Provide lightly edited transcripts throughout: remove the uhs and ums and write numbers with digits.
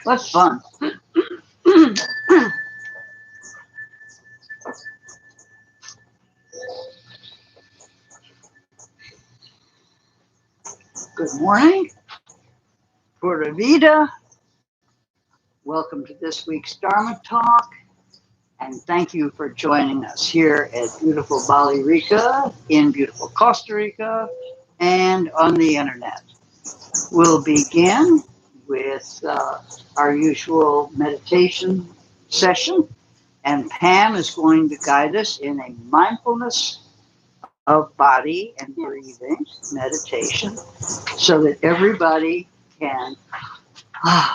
What's fun? Good morning. Pura Vida. Welcome to this week's Dharma Talk. And thank you for joining us here at beautiful Bali Rica, in beautiful Costa Rica, and on the internet. We'll begin with our usual meditation session. And Pam is going to guide us in a mindfulness of body and breathing meditation so that everybody can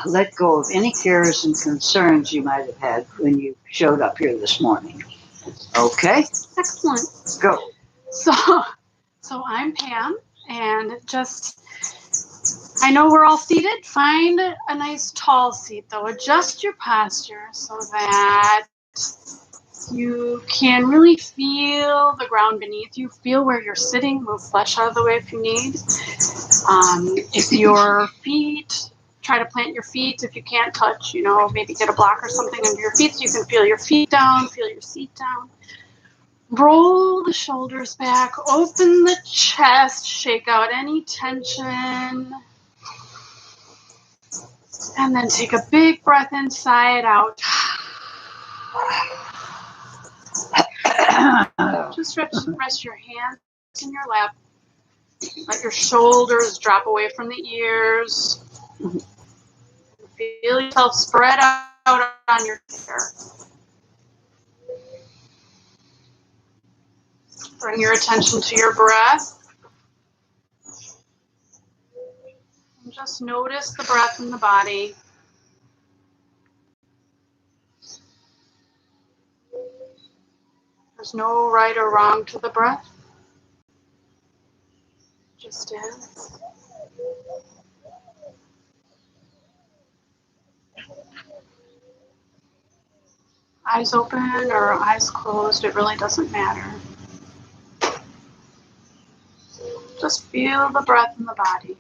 let go of any cares and concerns you might have had when you showed up here this morning. Okay? Excellent. Go. So I'm Pam, and I know we're all seated. Find a nice tall seat, though. Adjust your posture so that you can really feel the ground beneath you. Feel where you're sitting. Move flesh out of the way if you need. If your feet, try to plant your feet. If you can't touch, maybe get a block or something under your feet so you can feel your feet down, feel your seat down. Roll the shoulders back, open the chest, shake out any tension. And then take a big breath inside out. Just rest your hands in your lap. Let your shoulders drop away from the ears. Feel yourself spread out on your chair. Bring your attention to your breath. And just notice the breath in the body. There's no right or wrong to the breath. It just is. Eyes open or eyes closed, it really doesn't matter. Just feel the breath in the body.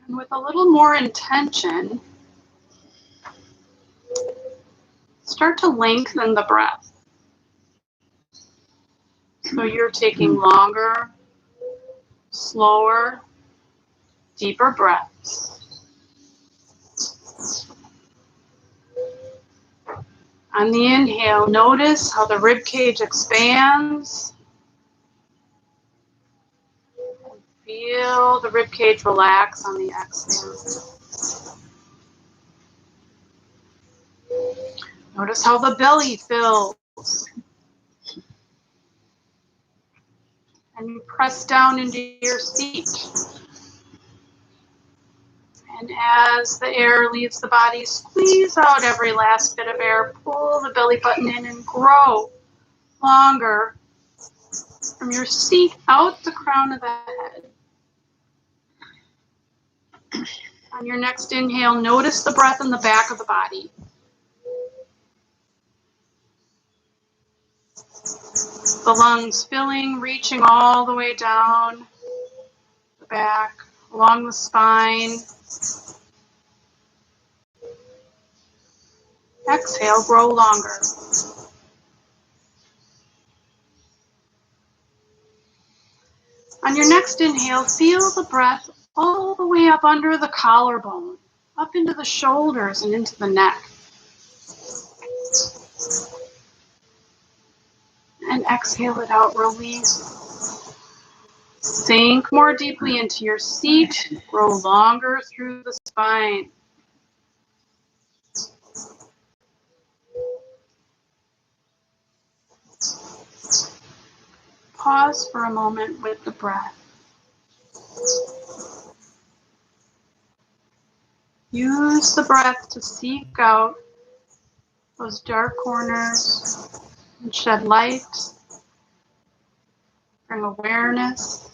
And with a little more intention, start to lengthen the breath. So you're taking longer, slower, deeper breaths. On the inhale, notice how the rib cage expands. Feel the rib cage relax on the exhale. Notice how the belly fills. And you press down into your seat. And as the air leaves the body, squeeze out every last bit of air. Pull the belly button in and grow longer from your seat out the crown of the head. On your next inhale, notice the breath in the back of the body. The lungs filling, reaching all the way down the back, along the spine. Exhale, grow longer. On your next inhale, feel the breath all the way up under the collarbone, up into the shoulders and into the neck. And exhale it out, release. Sink more deeply into your seat, grow longer through the spine. Pause for a moment with the breath. Use the breath to seek out those dark corners and shed light, bring awareness.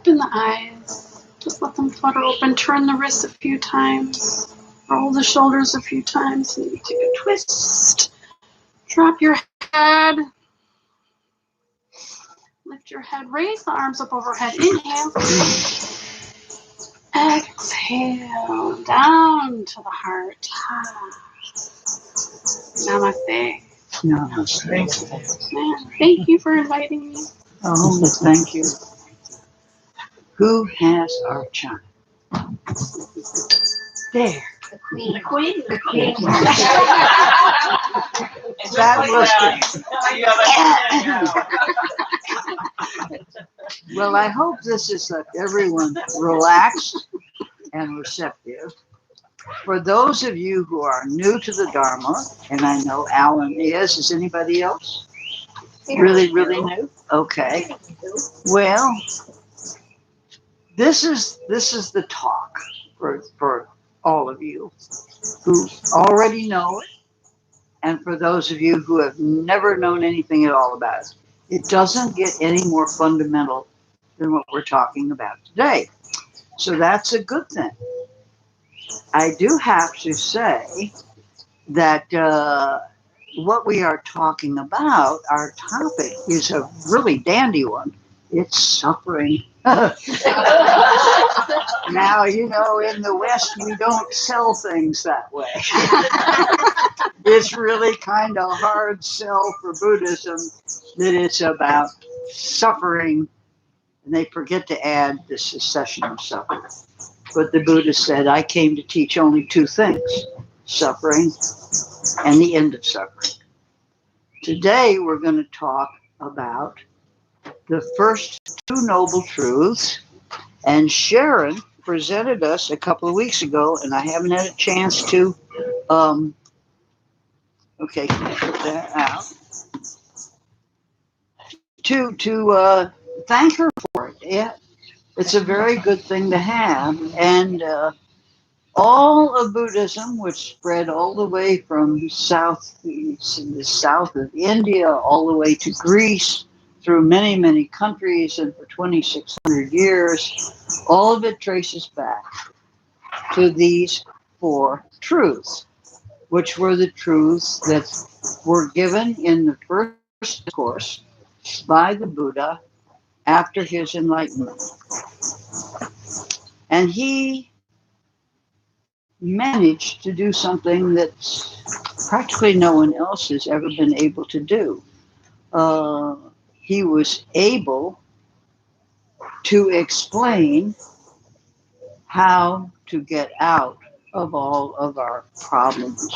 open the eyes. Just let them flutter open. Turn the wrists a few times. Roll the shoulders a few times. Maybe take a twist. Drop your head. Lift your head. Raise the arms up overhead. Inhale. Exhale. Down to the heart. Namaste. Namaste. Thank you for inviting me. Oh, thank you. Who has our chime? There. The queen. The queen. That was good. Well, I hope this has left everyone relaxed and receptive. For those of you who are new to the Dharma, and I know Alan is anybody else really new? Okay. Well, this is the talk for all of you who already know it, and for those of you who have never known anything at all about it. It doesn't get any more fundamental than what we're talking about today. So that's a good thing. I do have to say that what we are talking about, our topic, is a really dandy one. It's suffering. Now, you know, in the West, we don't sell things that way. It's really kind of hard sell for Buddhism that it's about suffering, and they forget to add the cessation of suffering. But the Buddha said, I came to teach only two things, suffering and the end of suffering. Today, we're going to talk about the first two noble truths, and Sharon presented us a couple of weeks ago, and I haven't had a chance to, okay, can I put that out? To thank her for it. Yeah, it's a very good thing to have, and all of Buddhism, which spread all the way from the south of India, all the way to Greece, through many, many countries, and for 2,600 years, all of it traces back to these four truths, which were the truths that were given in the first course by the Buddha after his enlightenment. And he managed to do something that practically no one else has ever been able to do. He was able to explain how to get out of all of our problems.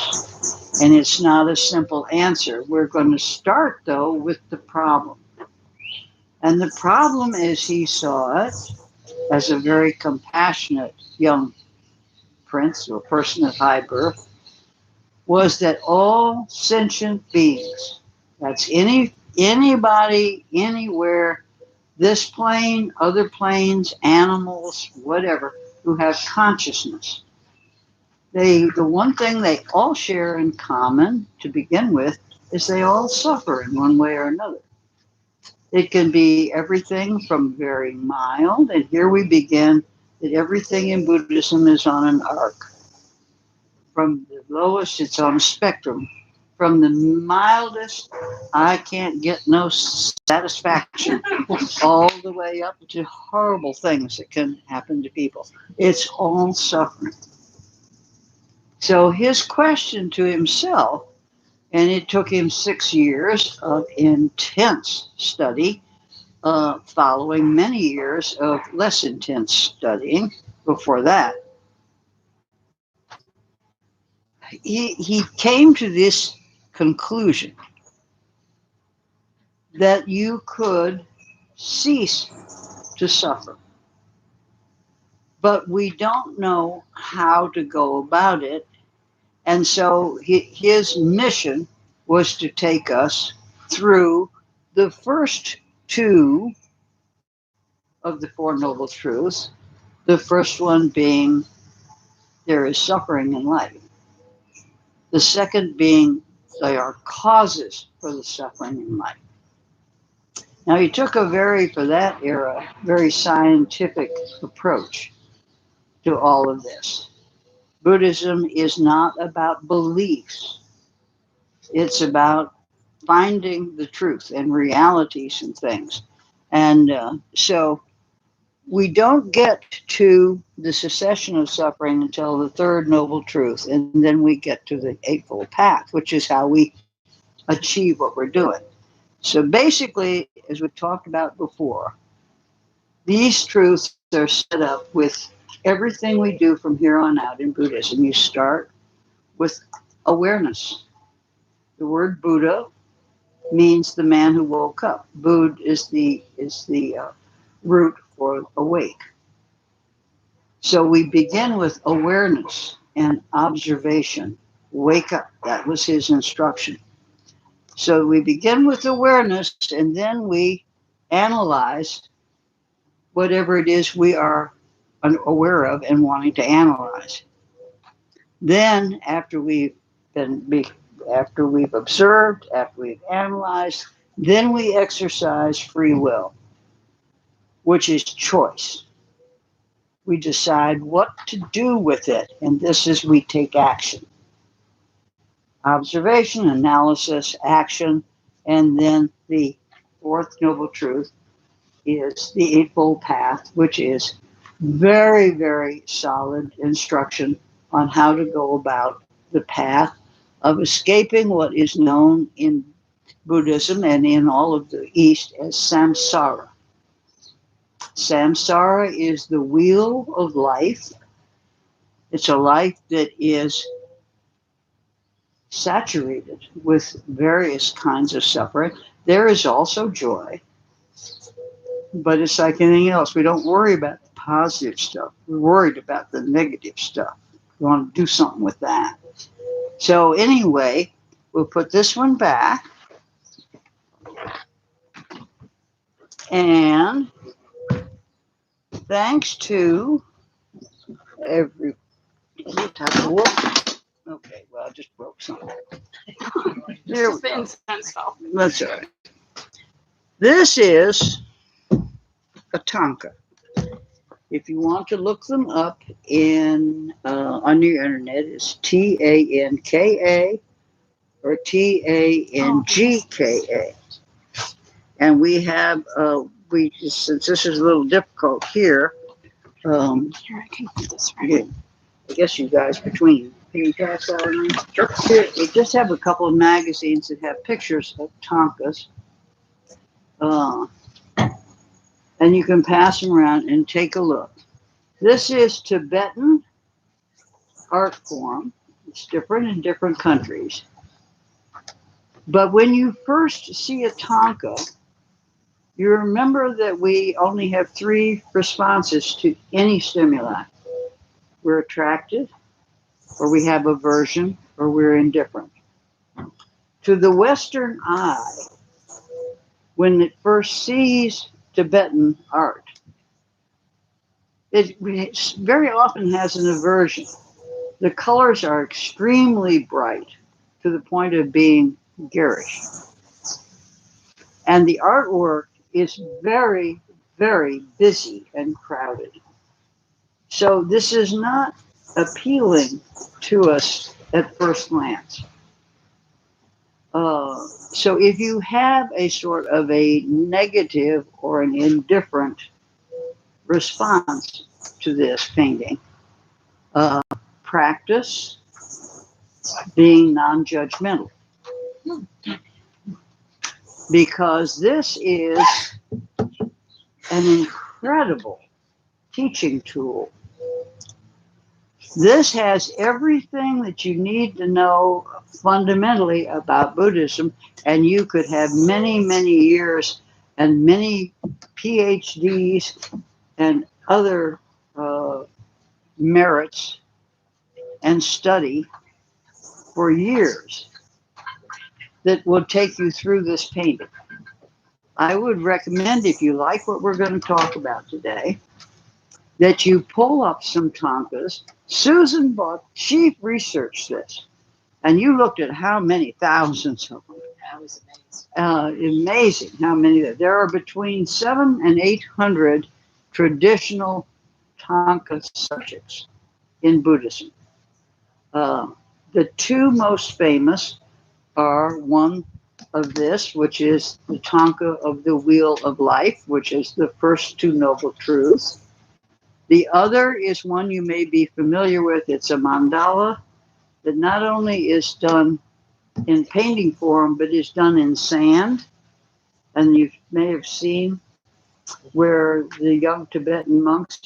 And it's not a simple answer. We're going to start, though, with the problem. And the problem, as he saw it, as a very compassionate young prince or person of high birth, was that all sentient beings, that's anybody, anywhere, this plane, other planes, animals, whatever, who have consciousness, the one thing they all share in common to begin with is they all suffer in one way or another. It can be everything from very mild, and here we begin that everything in Buddhism is on an arc. From the lowest, it's on a spectrum. From the mildest, I can't get no satisfaction, all the way up to horrible things that can happen to people. It's all suffering. So his question to himself, and it took him 6 years of intense study, following many years of less intense studying before that. He came to this conclusion that you could cease to suffer. But we don't know how to go about it. And so his mission was to take us through the first two of the Four Noble Truths. The first one being there is suffering in life. The second being there are causes for the suffering in life. Now, he took a for that era, very scientific approach to all of this. Buddhism is not about beliefs. It's about finding the truth and realities and things. And so we don't get to the cessation of suffering until the third noble truth. And then we get to the Eightfold Path, which is how we achieve what we're doing. So basically, as we talked about before, these truths are set up with everything we do from here on out in Buddhism. You start with awareness. The word Buddha means the man who woke up. Bud is the root for awake. So we begin with awareness and observation. Wake up. That was his instruction. So we begin with awareness, and then we analyze whatever it is we are aware of and wanting to analyze. Then, after we've observed, after we've analyzed, then we exercise free will, which is choice. We decide what to do with it, and this is we take action. Observation, analysis, action, and then the fourth noble truth is the Eightfold Path, which is very, very solid instruction on how to go about the path of escaping what is known in Buddhism and in all of the East as samsara. Samsara is the wheel of life. It's a life that is saturated with various kinds of suffering. There is also joy, but it's like anything else. We don't worry about the positive stuff. We're worried about the negative stuff. We want to do something with that. So anyway, we'll put this one back. And thanks to every... Okay, well, I just broke something. There we The go. incense fell. That's all right. This is a Thangka. If you want to look them up on the internet, it's Tanka or Tangka. And we have since this is a little difficult here. Here, I can put this right. Yeah, I guess you guys between. Can you pass that on? Sure. Here, we just have a couple of magazines that have pictures of Thangkas. And you can pass them around and take a look. This is Tibetan art form. It's different in different countries. But when you first see a Thangka, you remember that we only have three responses to any stimuli. We're attracted, or we have aversion, or we're indifferent. To the Western eye, when it first sees Tibetan art, it very often has an aversion. The colors are extremely bright to the point of being garish. And the artwork is very, very busy and crowded. So this is not appealing to us at first glance. So if you have a sort of a negative or an indifferent response to this painting, practice being non-judgmental. Because this is an incredible teaching tool. This has everything that you need to know fundamentally about Buddhism, and you could have many, many years and many PhDs and other merits and study for years that will take you through this painting. I would recommend, if you like what we're going to talk about today, that you pull up some Thangkas. Susan she researched this, and you looked at how many thousands of them. I was amazed. Amazing how many there are. Between 700 and 800 traditional Thangkas subjects in Buddhism. The two most famous are one of this, which is the Thangka of the Wheel of Life, which is the first two noble truths. The other is one you may be familiar with. It's a mandala that not only is done in painting form, but is done in sand. And you may have seen where the young Tibetan monks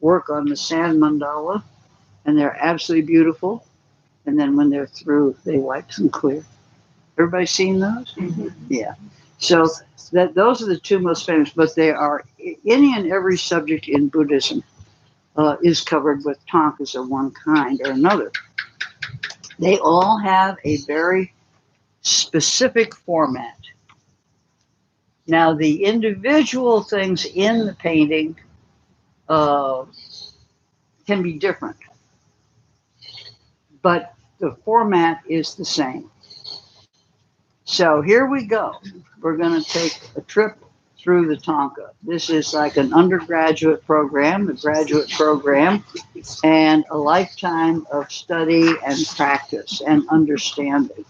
work on the sand mandala, and they're absolutely beautiful. And then when they're through, they wipe them clear. Everybody seen those? Mm-hmm. Yeah. So those are the two most famous, but they are any and every subject in Buddhism is covered with Thangkas of one kind or another. They all have a very specific format. Now, the individual things in the painting can be different, but the format is the same. So here we go. We're going to take a trip through the Thangka. This is like an undergraduate program, a graduate program, and a lifetime of study and practice and understanding.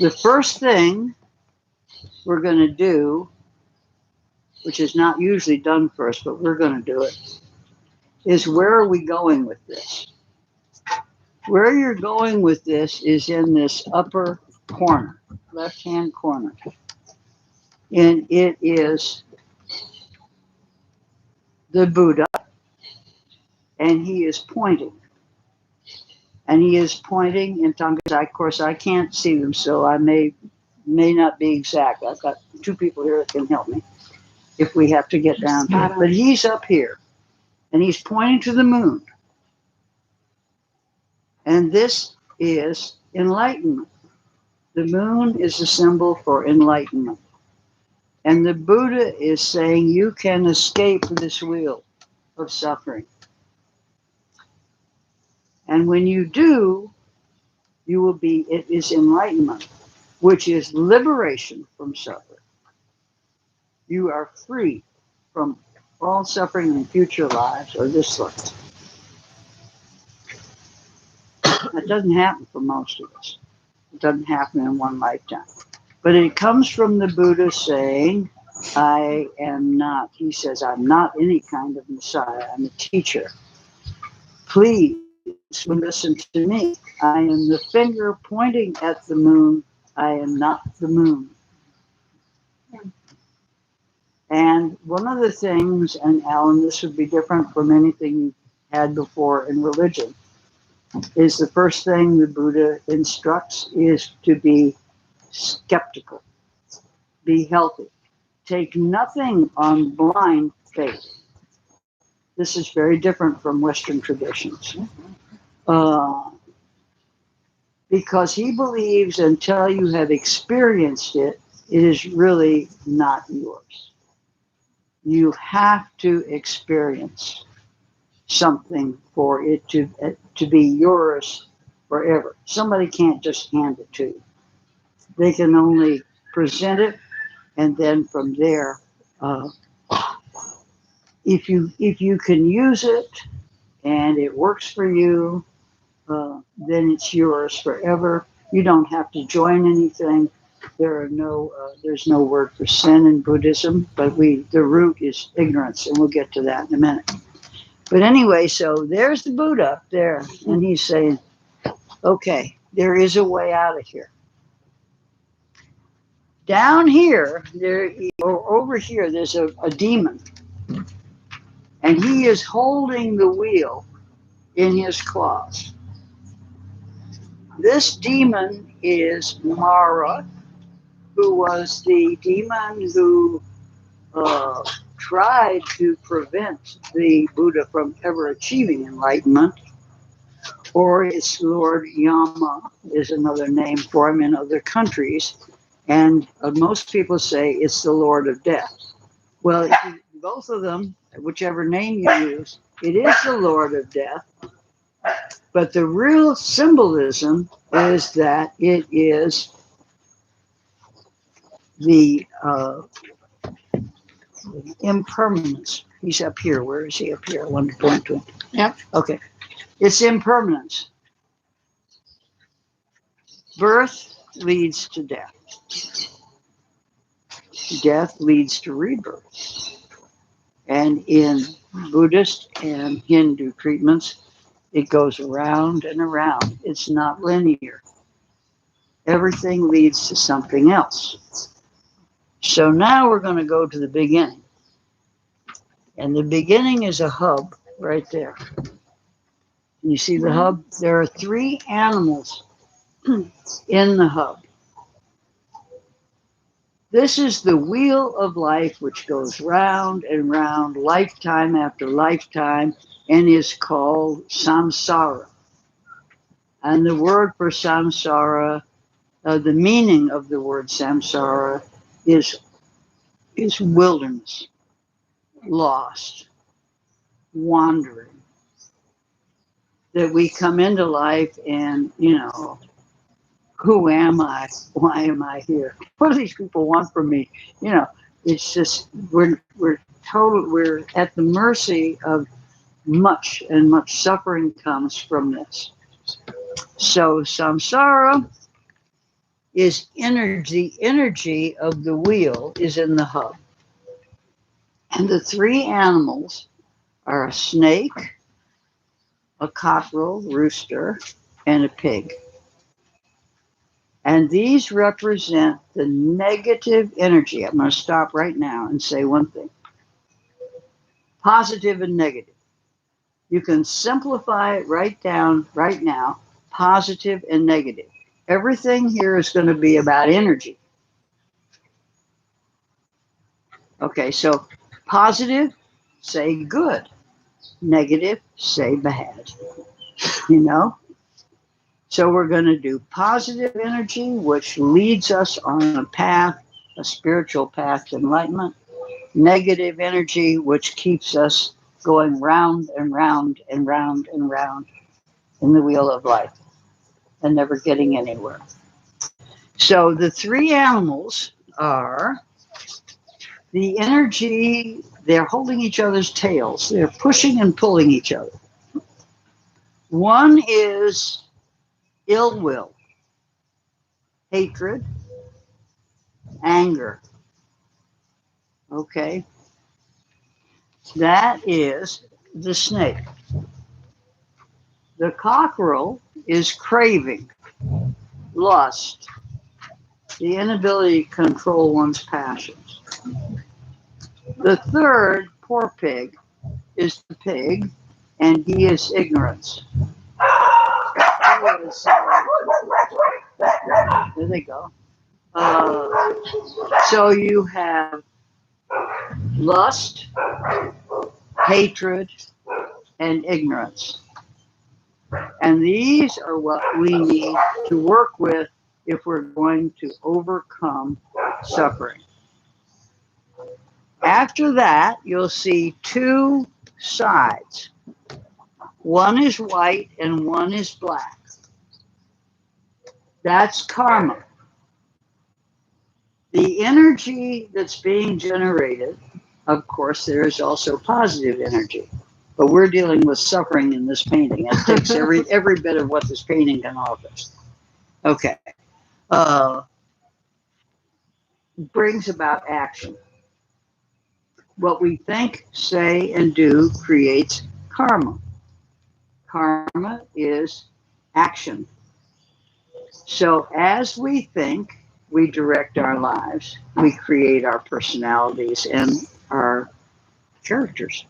The first thing we're going to do, which is not usually done first, but we're going to do it, is where are we going with this? Where you're going with this is in this upper corner, left-hand corner. And it is the Buddha, and he is pointing. And he is pointing in Thangkas. Of course, I can't see them, so I may not be exact. I've got two people here that can help me if we have to get down to it. But he's up here, and he's pointing to the moon. And this is enlightenment. The moon is a symbol for enlightenment. And the Buddha is saying you can escape this wheel of suffering. And when you do, you will be, it is enlightenment, which is liberation from suffering. You are free from all suffering in future lives or this life. That doesn't happen for most of us. It doesn't happen in one lifetime. But it comes from the Buddha saying, I am not, he says, I'm not any kind of Messiah. I'm a teacher. Please listen to me. I am the finger pointing at the moon. I am not the moon. And one of the things, and Alan, this would be different from anything you've had before in religion, is the first thing the Buddha instructs is to be skeptical, be healthy, take nothing on blind faith. This is very different from Western traditions. Because he believes until you have experienced it, it is really not yours. You have to experience something for it to be yours forever. Somebody can't just hand it to you. They can only present it, and then from there, if you can use it and it works for you, then it's yours forever. You don't have to join anything. There's no word for sin in Buddhism, but the root is ignorance, and we'll get to that in a minute. But anyway, so there's the Buddha up there, and he's saying, okay, there is a way out of here. Down here, or over here, there's a demon, and he is holding the wheel in his claws. This demon is Mara, who was the demon who tried to prevent the Buddha from ever achieving enlightenment, or its Lord Yama is another name for him in other countries, and most people say it's the Lord of Death. Well, both of them, whichever name you use, it is the Lord of Death, but the real symbolism is that it is the impermanence. He's up here. Where is he up here? I wanted to point to him. Yep. Okay. It's impermanence. Birth leads to death. Death leads to rebirth. And in Buddhist and Hindu treatments, it goes around and around. It's not linear. Everything leads to something else. So now we're going to go to the beginning. And the beginning is a hub right there. You see the hub? There are 3 animals in the hub. This is the wheel of life which goes round and round, lifetime after lifetime, and is called Samsara. And the word for Samsara, the meaning of the word Samsara is wilderness, lost, wandering. That we come into life and, who am I? Why am I here? What do these people want from me? It's just we're at the mercy of much, and much suffering comes from this. So samsara is energy. The energy of the wheel is in the hub. And the 3 animals are a snake, a cockerel, rooster, and a pig. And these represent the negative energy. I'm going to stop right now and say one thing. Positive and negative. You can simplify it right down right now, positive and negative. Everything here is going to be about energy. Okay, so positive, say good. Negative, say bad. So we're going to do positive energy, which leads us on a path, a spiritual path to enlightenment. Negative energy, which keeps us going round and round and round and round in the wheel of life and never getting anywhere. So the 3 animals are the energy, they're holding each other's tails. They're pushing and pulling each other. One is ill will, hatred, anger. Okay? That is the snake. The cockerel is craving, lust, the inability to control one's passions. The third, poor pig, is the pig, and he is ignorance. There they go. So you have lust, hatred, and ignorance. And these are what we need to work with if we're going to overcome suffering. After that, you'll see 2 sides. One is white and one is black. That's karma. The energy that's being generated, of course, there is also positive energy. But we're dealing with suffering in this painting. It takes every bit of what this painting can offer. Okay. Brings about action. What we think, say, and do creates karma. Karma is action. So as we think, we direct our lives. We create our personalities and our characters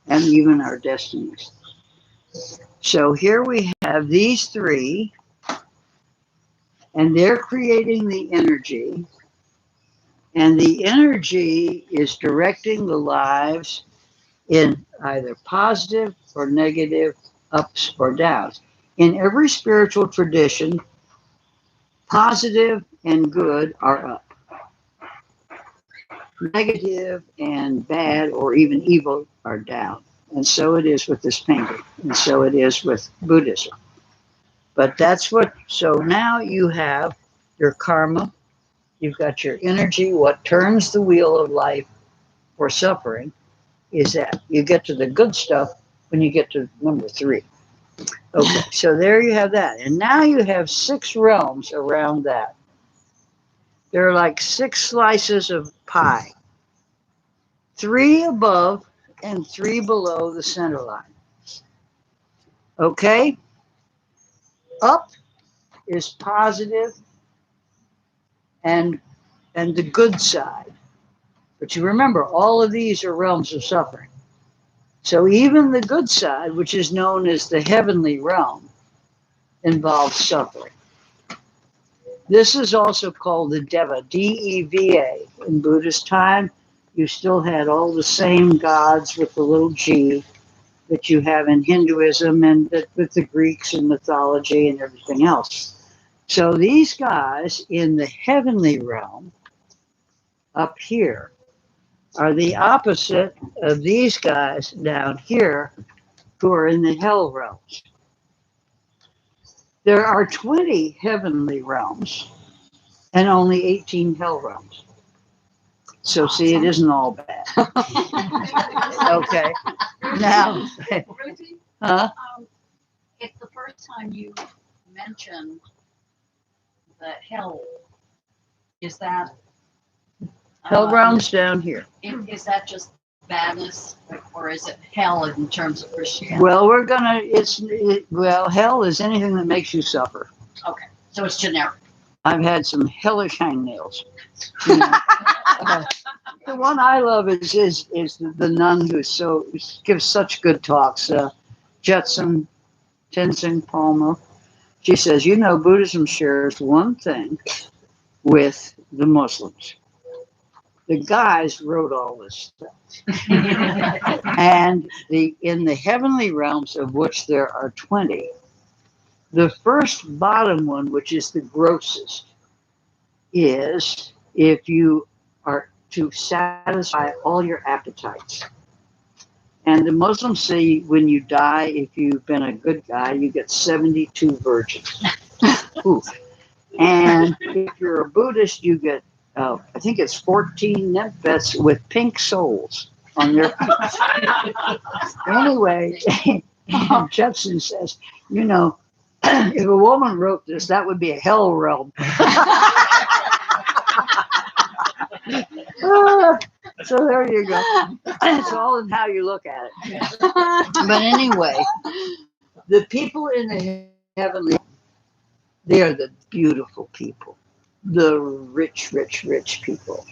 and even our destinies. So here we have these 3, and they're creating the energy. And the energy is directing the lives in either positive or negative, ups or downs. In every spiritual tradition, positive and good are up. Negative and bad or even evil are down. And so it is with this painting. And so it is with Buddhism. But that's what, so now you have your karma, you've got your energy. What turns the wheel of life for suffering is that you get to the good stuff when you get to number 3. Okay, so there you have that. And now you have 6 realms around that. There are like 6 slices of pie, 3 above and 3 below the center line. Okay? Up is positive and the good side. But you remember, all of these are realms of suffering. So even the good side, which is known as the heavenly realm, involves suffering. This is also called the Deva, D-E-V-A. In Buddhist time, you still had all the same gods with the little g that you have in Hinduism and with the Greeks in mythology and everything else. So these guys in the heavenly realm up here are the opposite of these guys down here who are in the hell realms. There are 20 heavenly realms and only 18 hell realms. So see, it isn't all bad. Okay. Now, Ruthie, huh? it's the first time you mentioned the hell. Is that Hell realms down here. Is that just badness, or is it hell in terms of Christianity? Well, well, hell is anything that makes you suffer. Okay, so it's generic. I've had some hellish hangnails. You know? The one I love is the nun who gives such good talks, Jetson Tenzing Palmo. She says, Buddhism shares one thing with the Muslims. The guys wrote all this stuff. And in the heavenly realms, of which there are 20, the first bottom one, which is the grossest, is if you are to satisfy all your appetites. And the Muslims say when you die, if you've been a good guy, you get 72 virgins. Ooh. And if you're a Buddhist, you get, I think it's 14 nymphets with pink souls on their feet. Anyway, Jepson says, if a woman wrote this, that would be a hell realm. So there you go. It's all in how you look at it. But anyway, the people in the heavenly, they are the beautiful people, the rich, rich, rich people,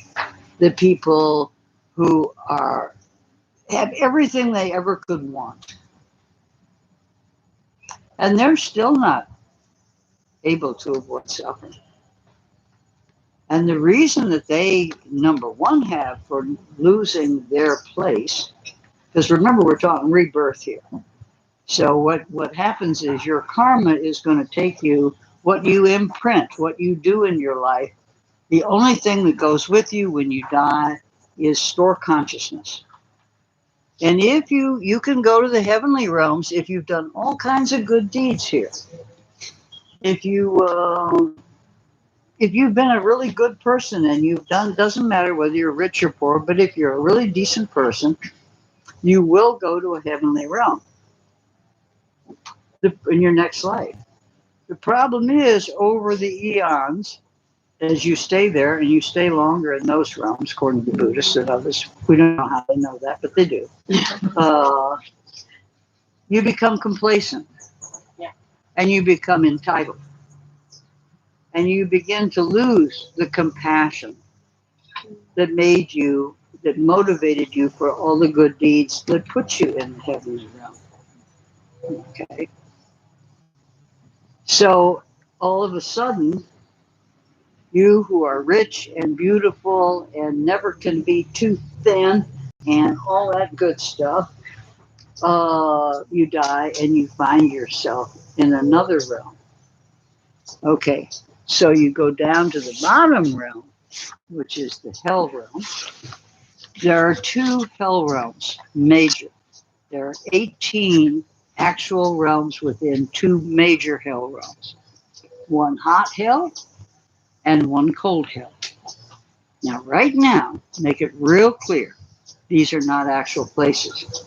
the people who have everything they ever could want. And they're still not able to avoid suffering. And the reason that they, number one, have for losing their place, because remember, we're talking rebirth here. So what happens is your karma is going to take you, what you imprint, what you do in your life. The only thing that goes with you when you die is store consciousness. And if you can go to the heavenly realms if you've done all kinds of good deeds here. If you've been a really good person and you've done, doesn't matter whether you're rich or poor, but if you're a really decent person, you will go to a heavenly realm in your next life. The problem is, over the eons, as you stay there and you stay longer in those realms, according to Buddhists and others, we don't know how they know that, but they do. You become complacent. Yeah. And you become entitled. And you begin to lose the compassion that motivated you for all the good deeds that put you in the heavenly realm. Okay. So all of a sudden, you who are rich and beautiful and never can be too thin and all that good stuff, you die and you find yourself in another realm. Okay, so you go down to the bottom realm, which is the hell realm. There are 2 hell realms, major. There are 18 actual realms within 2 major hell realms. One hot hell and one cold hell. Now, right now, make it real clear, these are not actual places.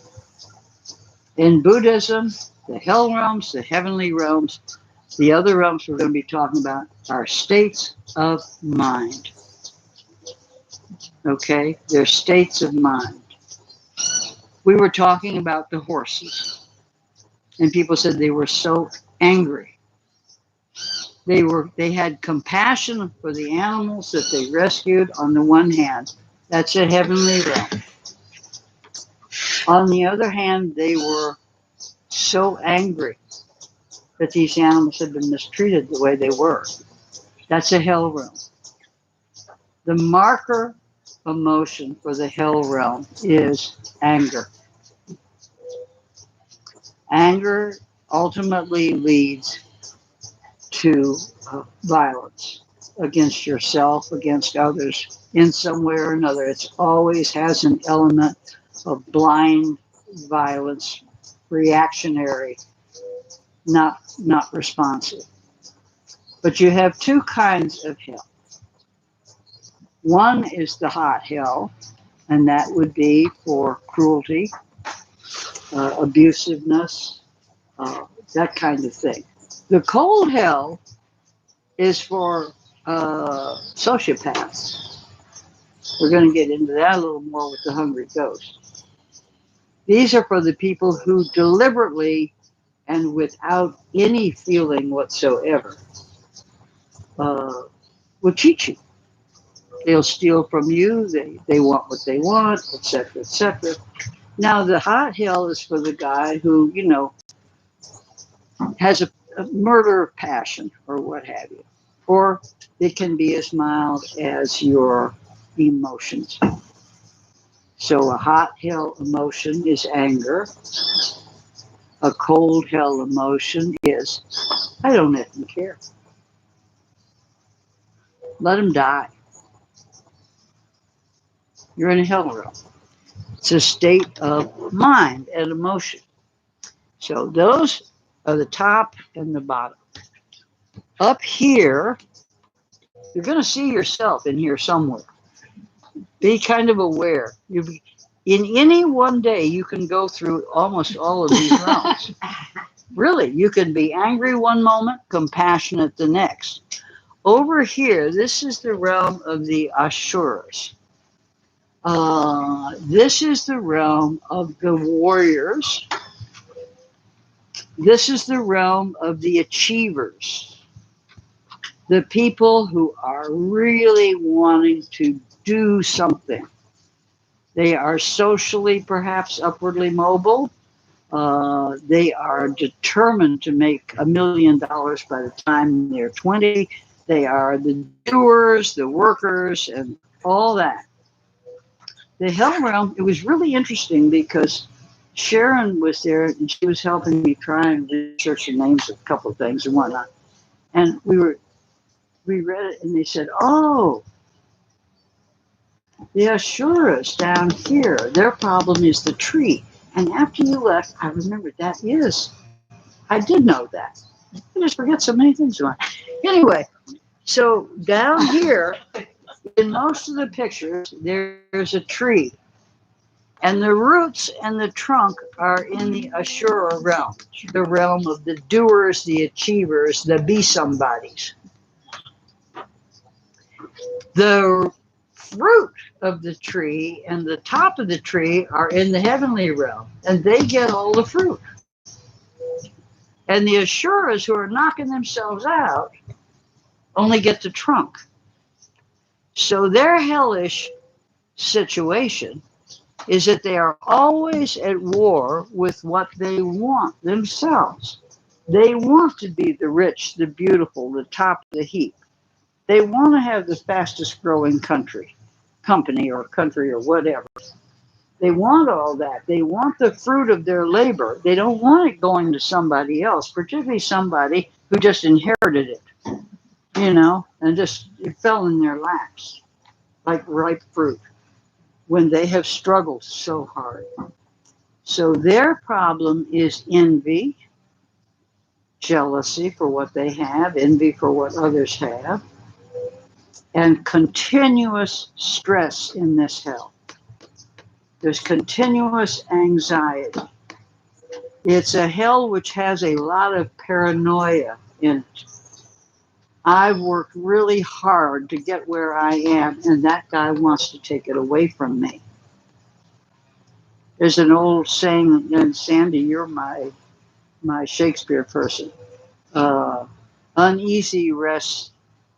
In Buddhism, the hell realms, the heavenly realms, the other realms we're going to be talking about are states of mind. Okay? They're states of mind. We were talking about the horses, and people said they were so angry. They had compassion for the animals that they rescued on the one hand. That's a heavenly realm. On the other hand, they were so angry that these animals had been mistreated the way they were. That's a hell realm. The marker emotion for the hell realm is anger. Anger ultimately leads to violence against yourself, against others, in some way or another. It always has an element of blind violence, reactionary, not responsive. But you have two kinds of hell. One is the hot hell, and that would be for cruelty, abusiveness, that kind of thing. The cold hell is for sociopaths. We're going to get into that a little more with the hungry ghost. These are for the people who deliberately and without any feeling whatsoever will cheat you. They'll steal from you. They want what they want, etc., etc. Now, the hot hell is for the guy who, has a murder passion or what have you. Or it can be as mild as your emotions. So a hot hell emotion is anger. A cold hell emotion is, I don't even care. Let him die. You're in a hell realm. It's a state of mind and emotion. So those are the top and the bottom. Up here, you're going to see yourself in here somewhere. Be kind of aware. In any one day, you can go through almost all of these realms. Really, you can be angry one moment, compassionate the next. Over here, this is the realm of the Asuras. This is the realm of the warriors. This is the realm of the achievers. The people who are really wanting to do something. They are socially, perhaps upwardly mobile. They are determined to make $1 million by the time they're 20. They are the doers, the workers, and all that. The hell realm, it was really interesting because Sharon was there and she was helping me try and research the names of a couple of things and whatnot. And we read it and they said, oh, the Asuras down here, their problem is the tree. And after you left, I remembered I did know that. I just forget so many things. Anyway, so down here, in most of the pictures, there's a tree. And the roots and the trunk are in the Ashura realm, the realm of the doers, the achievers, the be-somebodies. The fruit of the tree and the top of the tree are in the heavenly realm, and they get all the fruit. And the Asuras who are knocking themselves out only get the trunk. So their hellish situation is that they are always at war with what they want themselves. They want to be the rich, the beautiful, the top of the heap. They want to have the fastest growing company or country or whatever. They want all that. They want the fruit of their labor. They don't want it going to somebody else, particularly somebody who just inherited it, and just it fell in their laps like ripe fruit when they have struggled so hard. So their problem is envy, jealousy for what they have, envy for what others have, and continuous stress in this hell. There's continuous anxiety. It's a hell which has a lot of paranoia in it. I've worked really hard to get where I am, and that guy wants to take it away from me. There's an old saying, and Sandy, you're my Shakespeare person. Uneasy rests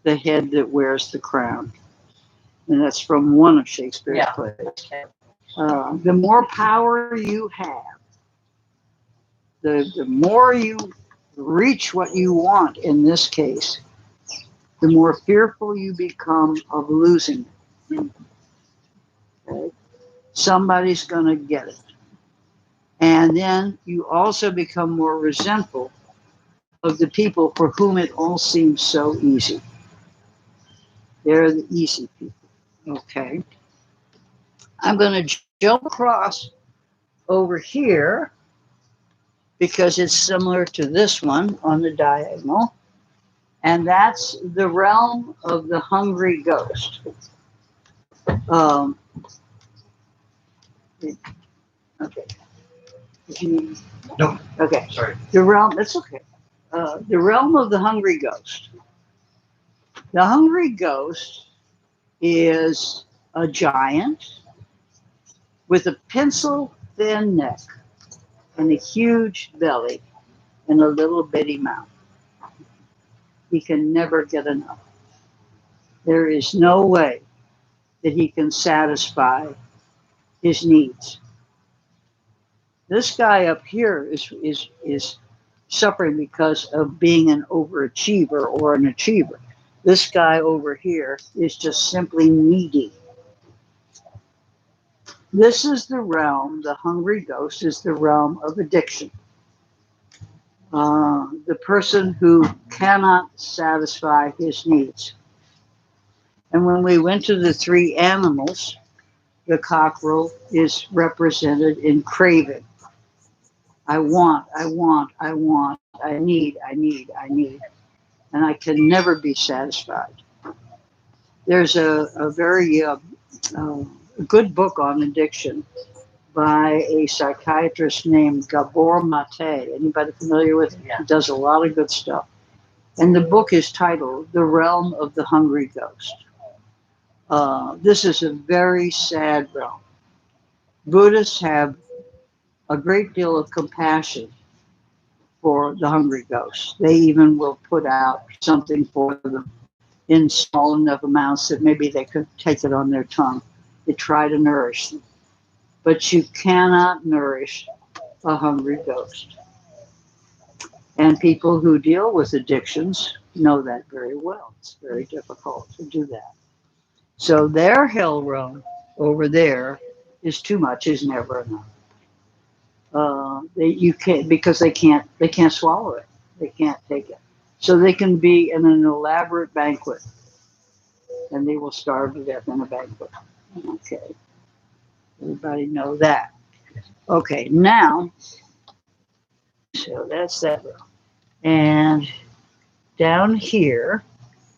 the head that wears the crown. And that's from one of Shakespeare's plays. The more power you have, the more you reach what you want in this case, the more fearful you become of losing it. Okay? Somebody's going to get it. And then you also become more resentful of the people for whom it all seems so easy. They're the easy people. Okay. I'm going to jump across over here because it's similar to this one on the diagonal. And that's the realm of the hungry ghost. Okay. No. Okay. Sorry. The realm, that's okay. The realm of the hungry ghost. The hungry ghost is a giant with a pencil thin neck and a huge belly and a little bitty mouth. He can never get enough. There is no way that he can satisfy his needs. This guy up here is suffering because of being an overachiever or an achiever. This guy over here is just simply needy. This is the realm, the hungry ghost is the realm of addiction. The person who cannot satisfy his needs. And when we went to the three animals, the cockerel is represented in craving. I want, I want, I want, I need, I need, I need. And I can never be satisfied. There's a very good book on addiction by a psychiatrist named Gabor Mate. Anybody familiar with him? Yeah. He does a lot of good stuff. And the book is titled The Realm of the Hungry Ghost. This is a very sad realm. Buddhists have a great deal of compassion for the hungry ghosts. They even will put out something for them in small enough amounts that maybe they could take it on their tongue. They try to nourish them. But you cannot nourish a hungry ghost. And people who deal with addictions know that very well. It's very difficult to do that. So their hell realm over there is too much, is never enough. You can't, because they can't swallow it. They can't take it. So they can be in an elaborate banquet, and they will starve to death in a banquet. Okay, everybody know that. Okay, now, so that's that realm. And down here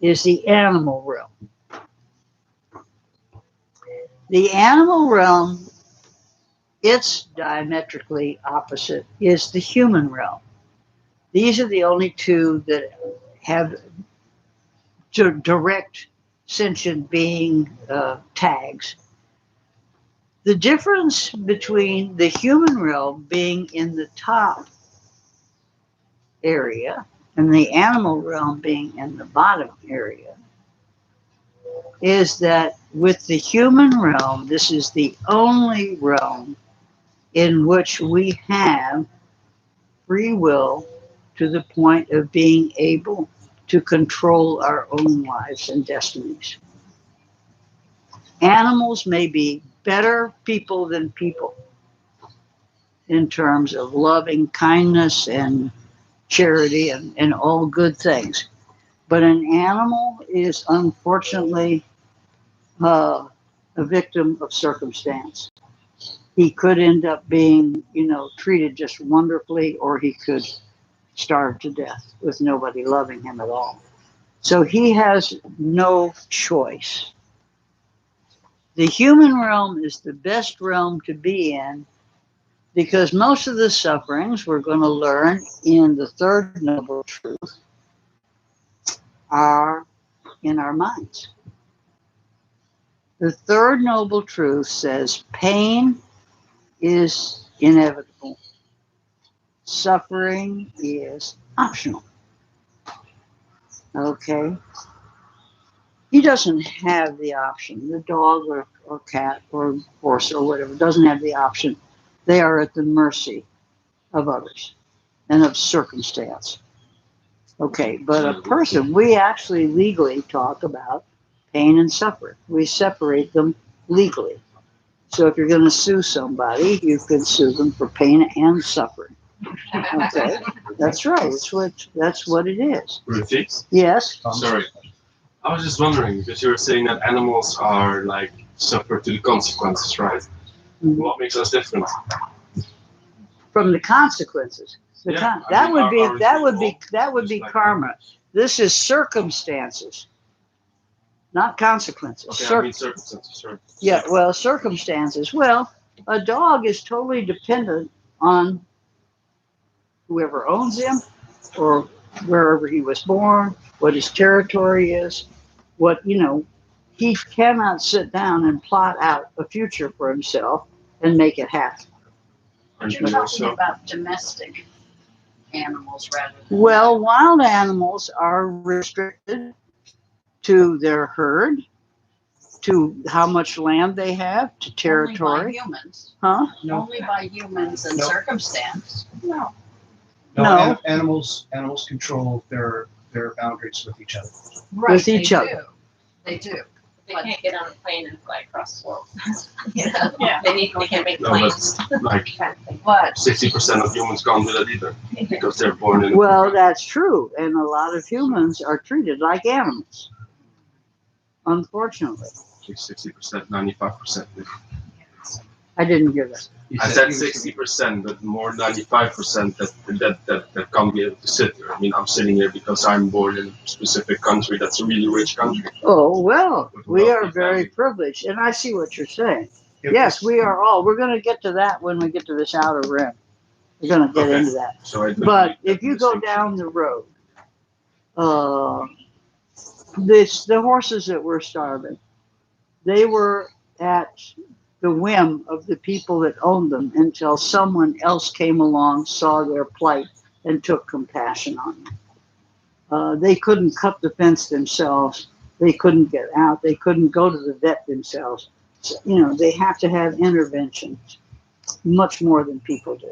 is the animal realm. The animal realm, its diametrically opposite is the human realm. These are the only two that have direct sentient being tags. The difference between the human realm being in the top area and the animal realm being in the bottom area is that with the human realm, this is the only realm in which we have free will to the point of being able to control our own lives and destinies. Animals may be better people than people in terms of loving kindness and charity and all good things. But an animal is unfortunately a victim of circumstance. He could end up being, treated just wonderfully, or he could starve to death with nobody loving him at all. So he has no choice. The human realm is the best realm to be in because most of the sufferings we're going to learn in the third noble truth are in our minds. The third noble truth says pain is inevitable. Suffering is optional. Okay? He doesn't have the option. The dog or cat or horse or whatever doesn't have the option. They are at the mercy of others and of circumstance. Okay, but a person, we actually legally talk about pain and suffering. We separate them legally. So if you're going to sue somebody, you can sue them for pain and suffering. Okay, that's right. That's what it is. Ruthie? Yes. Sorry. I was just wondering, because you were saying that animals are like suffer to the consequences, right? Mhm. What makes us different? From the consequences. Yeah, That would be like karma. This is circumstances, not consequences. Okay, I mean circumstances, sure. Yeah, well, circumstances. Well, a dog is totally dependent on whoever owns him or wherever he was born, what his territory is, he cannot sit down and plot out a future for himself and make it happen. And You're talking also, about domestic animals rather than. Well, wild animals are restricted to their herd, to how much land they have, to territory. Only by humans. Huh? No. Only by humans and No. circumstance. No. No. Animals control their boundaries with each other. Right, With each they other. do. They do. They But- can't get on a plane and fly across the world. Yeah. They can't make no, planes. but like Kind of thing. But 60% of humans can't do that either because they're born in. Well, that's true. And a lot of humans are treated like animals, unfortunately. 60%, 95%. I didn't hear that. I said 60%, but more 95% that can't be able to sit here. I mean, I'm sitting here because I'm born in a specific country that's a really rich country. Oh, well, With we are wealthy very family. privileged. And I see what you're saying. If Yes, this- we are all. We're going to get to that when we get to this outer rim. We're going to get Okay. into that. So I But if you go down the road, the horses that were starving, they were at the whim of the people that owned them until someone else came along, saw their plight, and took compassion on them. They couldn't cut the fence themselves. They couldn't get out. They couldn't go to the vet themselves. So, they have to have intervention much more than people do.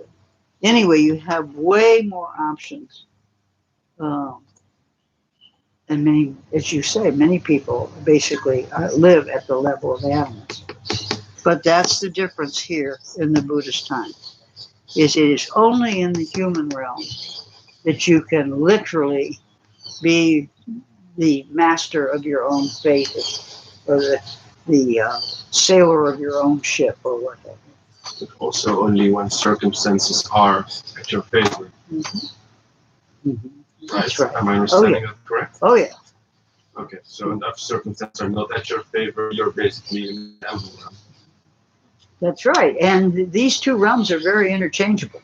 Anyway, you have way more options. And many, as you say, many people basically live at the level of animals. But that's the difference here in the Buddhist time. It is only in the human realm that you can literally be the master of your own fate, or the sailor of your own ship, or whatever. But also only when circumstances are at your favor. Mm-hmm. Right? That's right. Am I understanding that correct? Oh yeah. Okay, so if circumstances are not at your favor, you're basically in the animal realm. That's right. And these two realms are very interchangeable.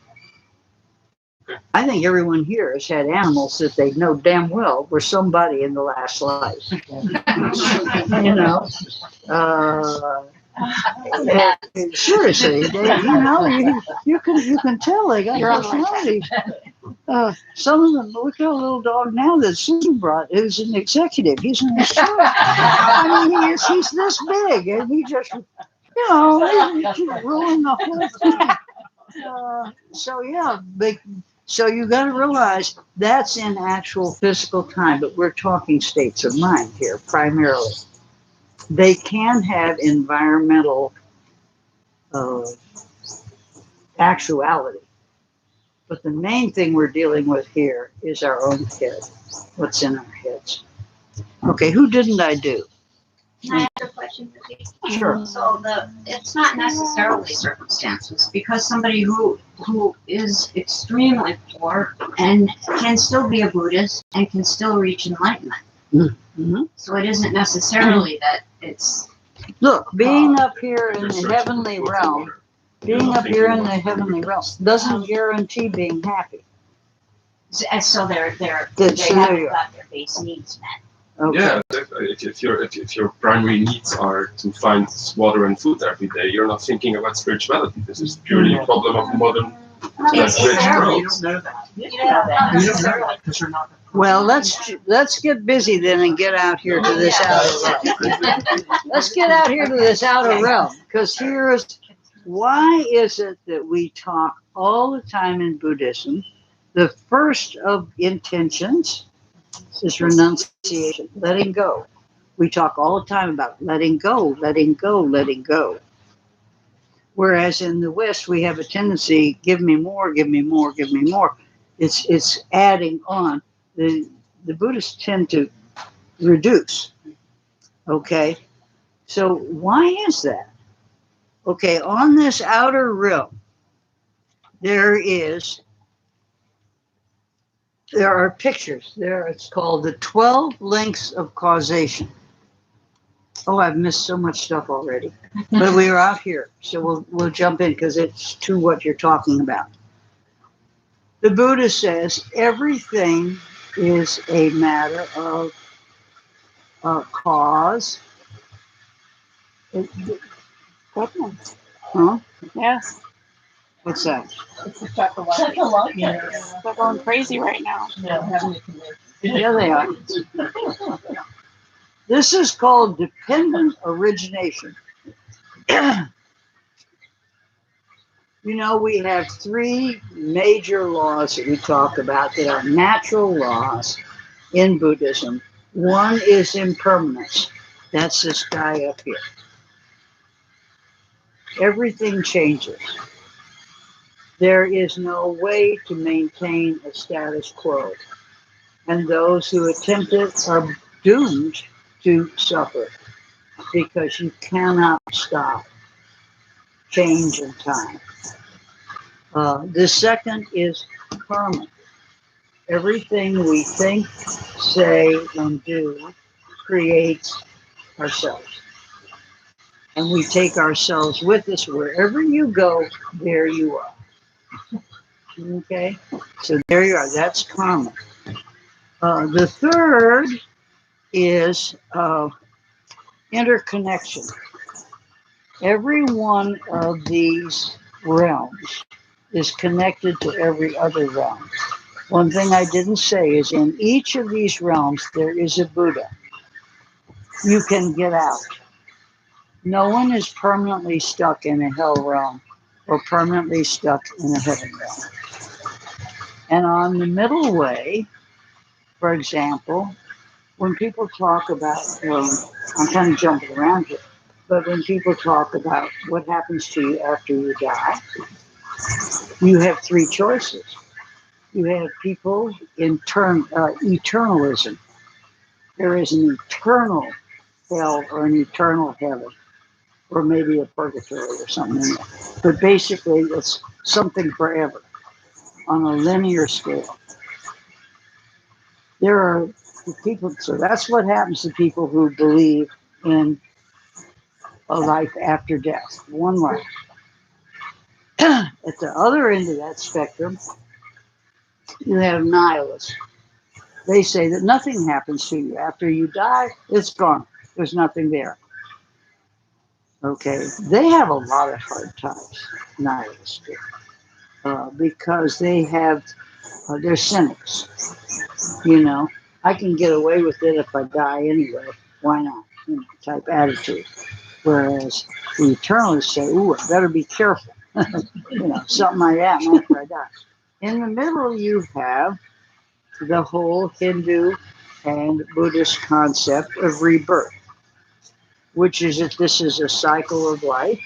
Okay. I think everyone here has had animals that they know damn well were somebody in the last life. Seriously, you can tell they got personality. Some of them, look at a little dog now that Susan brought, who's an executive. He's in the show. I mean, he's this big, and he just, he's just ruling the whole thing. So you got to realize that's in actual physical time, but we're talking states of mind here primarily. They can have environmental actuality. But the main thing we're dealing with here is our own head, what's in our heads. Okay, who didn't I do? Can I ask a question, Vicky? Sure. So it's not necessarily circumstances, because somebody who is extremely poor and can still be a Buddhist and can still reach enlightenment. Mhm. So it isn't necessarily that it's Look, being up here in the heavenly realm, doesn't guarantee being happy. so they That's haven't scenario. got their base needs met. Okay. Yeah, if your primary needs are to find water and food every day, you're not thinking about spirituality. This is purely a problem of modern rich world. You don't know that. You don't know that because you're not. Well, let's get busy then and get out here to this outer realm. Let's get out here to this outer realm, because why is it that we talk all the time in Buddhism? The first of intentions is renunciation, letting go. We talk all the time about letting go, letting go, letting go. Whereas in the West, we have a tendency, give me more, give me more, give me more. It's adding on. The Buddhists tend to reduce. Okay, so why is that? Okay, on this outer realm, there are pictures. It's called the 12 Lengths of Causation. Oh, I've missed so much stuff already. But we are out here, so we'll jump in because it's to what you're talking about. The Buddha says everything is a matter of cause. Huh? Yes. What's that? They're going crazy right now. Yeah, they are. This is called dependent origination. You know, we have three major laws that we talk about that are natural laws in Buddhism. One is impermanence. That's this guy up here. Everything changes. There is no way to maintain a status quo. And those who attempt it are doomed to suffer because you cannot stop change in time. The second is karma. Everything we think, say, and do creates ourselves. And we take ourselves with us wherever you go, there you are. Okay? So there you are. That's karma. The third is interconnection. Every one of these realms is connected to every other realm. One thing I didn't say is in each of these realms, there is a Buddha. You can get out. No one is permanently stuck in a hell realm or permanently stuck in a heaven realm. And on the middle way, for example, when people talk about, I'm kind of jumping around here, but when people talk about what happens to you after you die, you have three choices. You have people in eternalism. There is an eternal hell or an eternal heaven, or maybe a purgatory or something in there. But basically, it's something forever on a linear scale. There are people, so that's what happens to people who believe in a life after death, one life. At the other end of that spectrum, you have nihilists. They say that nothing happens to you. After you die, it's gone. There's nothing there. Okay, they have a lot of hard times, nihilists do, because they're cynics. You know, I can get away with it if I die anyway. Why not? You know, type attitude. Whereas the eternalists say, "Ooh, I better be careful." You know, something like that after I die. In the middle, you have the whole Hindu and Buddhist concept of rebirth, which is that this is a cycle of life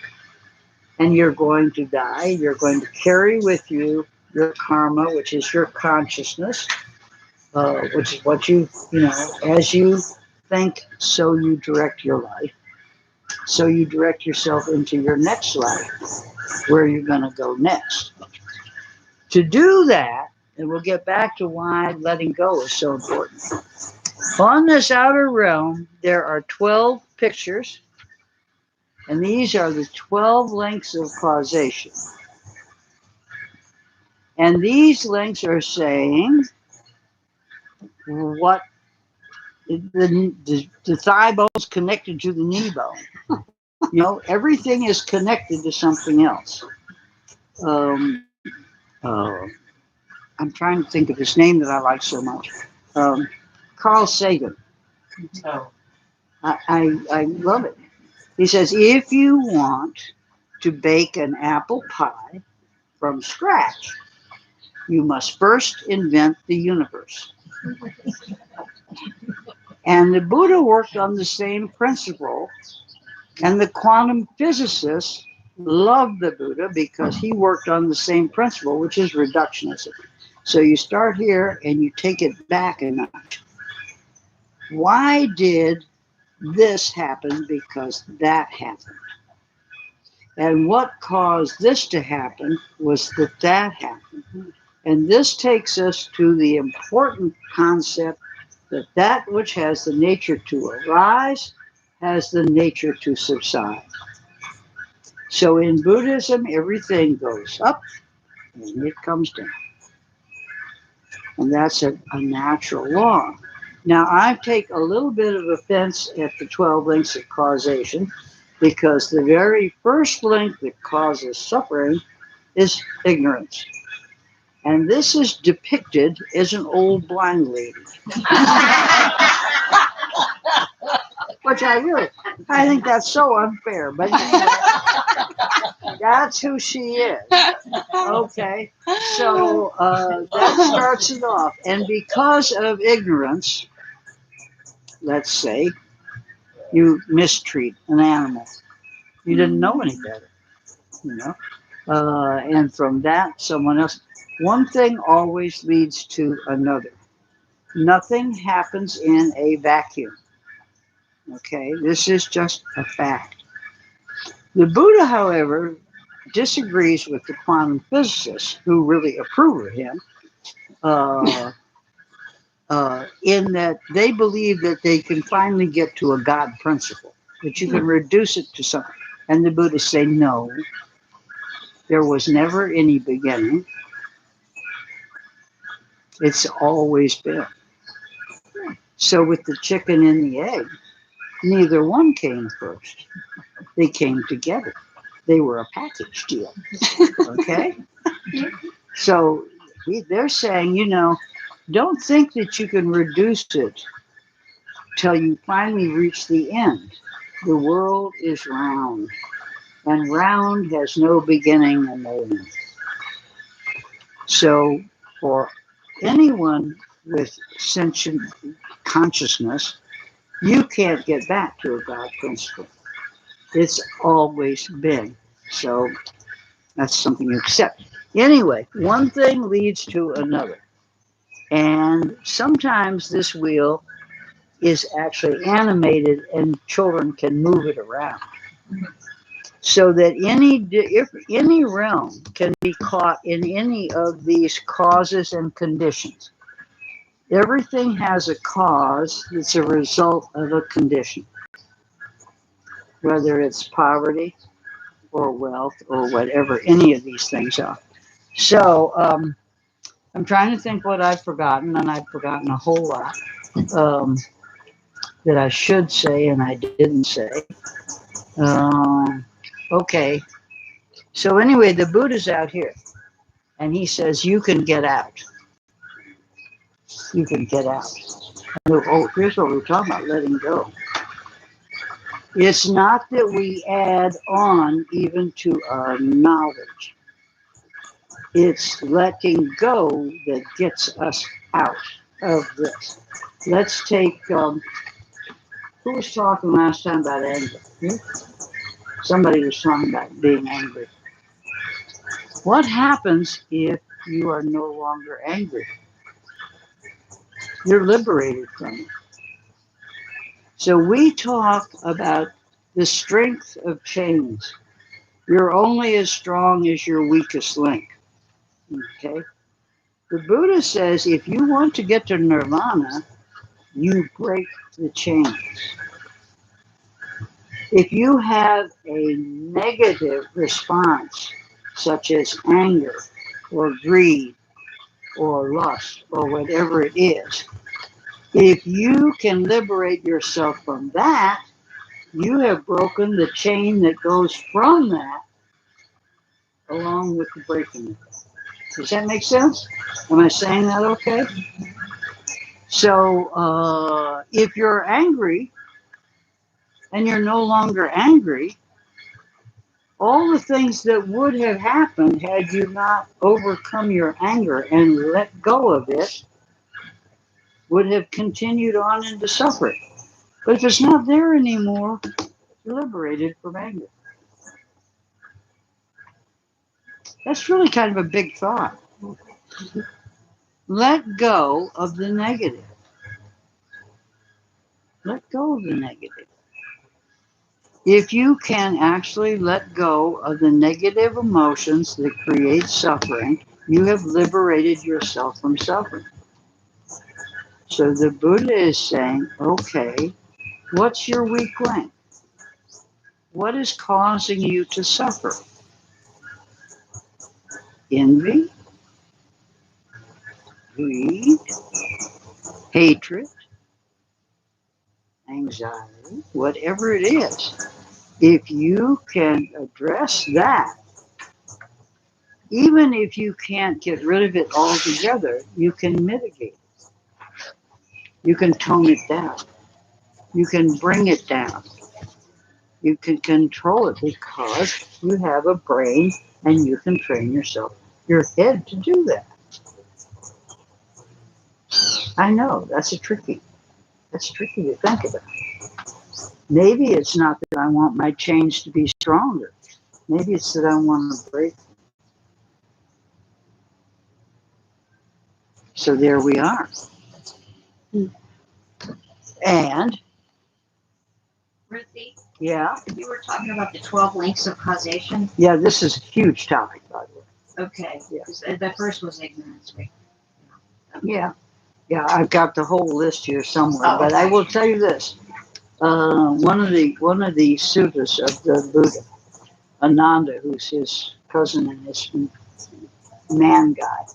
and you're going to die. You're going to carry with you your karma, which is your consciousness, which is what you know, as you think, so you direct your life. So you direct yourself into your next life, where you're going to go next. To do that, and we'll get back to why letting go is so important. On this outer realm, there are 12 pictures, and these are the 12 lengths of causation. And these links are saying what the thigh bone is connected to the knee bone. You know, everything is connected to something else. Uh, I'm trying to think of his name that I like so much. Carl Sagan. Oh. I love it. He says, if you want to bake an apple pie from scratch, you must first invent the universe. And the Buddha worked on the same principle, and the quantum physicists loved the Buddha because he worked on the same principle, which is reductionism. So you start here and you take it back a notch. Why did this happen? Because that happened. And what caused this to happen was that happened. And this takes us to the important concept that which has the nature to arise has the nature to subside. So in Buddhism, everything goes up and it comes down. And that's a natural law. Now, I take a little bit of offense at the 12 links of causation because the very first link that causes suffering is ignorance. And this is depicted as an old blind lady. Which I think that's so unfair, but that's who she is. Okay, so that starts it off. And because of ignorance, let's say, you mistreat an animal. You didn't know any better, you know. And from that, someone else. One thing always leads to another. Nothing happens in a vacuum. Okay, this is just a fact. The Buddha, however, disagrees with the quantum physicists who really approve of him in that they believe that they can finally get to a God principle, that you can reduce it to something. And the Buddhists say, no, there was never any beginning. It's always been. So with the chicken and the egg, neither one came first. They came together. They were a package deal. Okay? So they're saying, you know, don't think that you can reduce it till you finally reach the end. The world is round, and round has no beginning and no end. So for anyone with sentient consciousness, you can't get back to a God principle. It's always been. So that's something you accept. Anyway, one thing leads to another. And sometimes this wheel is actually animated and children can move it around. So that if any realm can be caught in any of these causes and conditions. Everything has a cause that's a result of a condition, whether it's poverty or wealth or whatever any of these things are. So I'm trying to think what I've forgotten, and I've forgotten a whole lot that I should say and I didn't say. Okay. So anyway, the Buddha's out here, and he says, you can get out. You can get out. Oh, here's what we're talking about, letting go. It's not that we add on even to our knowledge. It's letting go that gets us out of this. Let's take, who was talking last time about anger? Somebody was talking about being angry. What happens if you are no longer angry? You're liberated from it. So we talk about the strength of chains. You're only as strong as your weakest link. Okay? The Buddha says if you want to get to nirvana, you break the chains. If you have a negative response, such as anger or greed or lust or whatever it is, if you can liberate yourself from that, you have broken the chain that goes from that along with the breaking of it. Does that make sense? Am I saying that okay? So if you're angry and you're no longer angry, all the things that would have happened had you not overcome your anger and let go of it would have continued on into suffering. But if it's not there anymore, you're liberated from anger. That's really kind of a big thought. Let go of the negative. Let go of the negative. If you can actually let go of the negative emotions that create suffering, you have liberated yourself from suffering. So the Buddha is saying, okay, what's your weak link? What is causing you to suffer? Envy, greed, hatred, anxiety, whatever it is. If you can address that, even if you can't get rid of it altogether, you can mitigate it. You can tone it down. You can bring it down. You can control it because you have a brain and you can train your head to do that. I know, that's tricky to think about. Maybe it's not that I want my chains to be stronger. Maybe it's that I want to break them. So there we are. And, Ruthie, yeah, you were talking about the 12 links of causation. yeah, this is a huge topic, by the way. Okay. Yeah. The first was ignorance, right? Yeah, I've got the whole list here somewhere, Oh, but I will tell you this. One of the suttas of the Buddha, Ananda, who's his cousin and his man guy,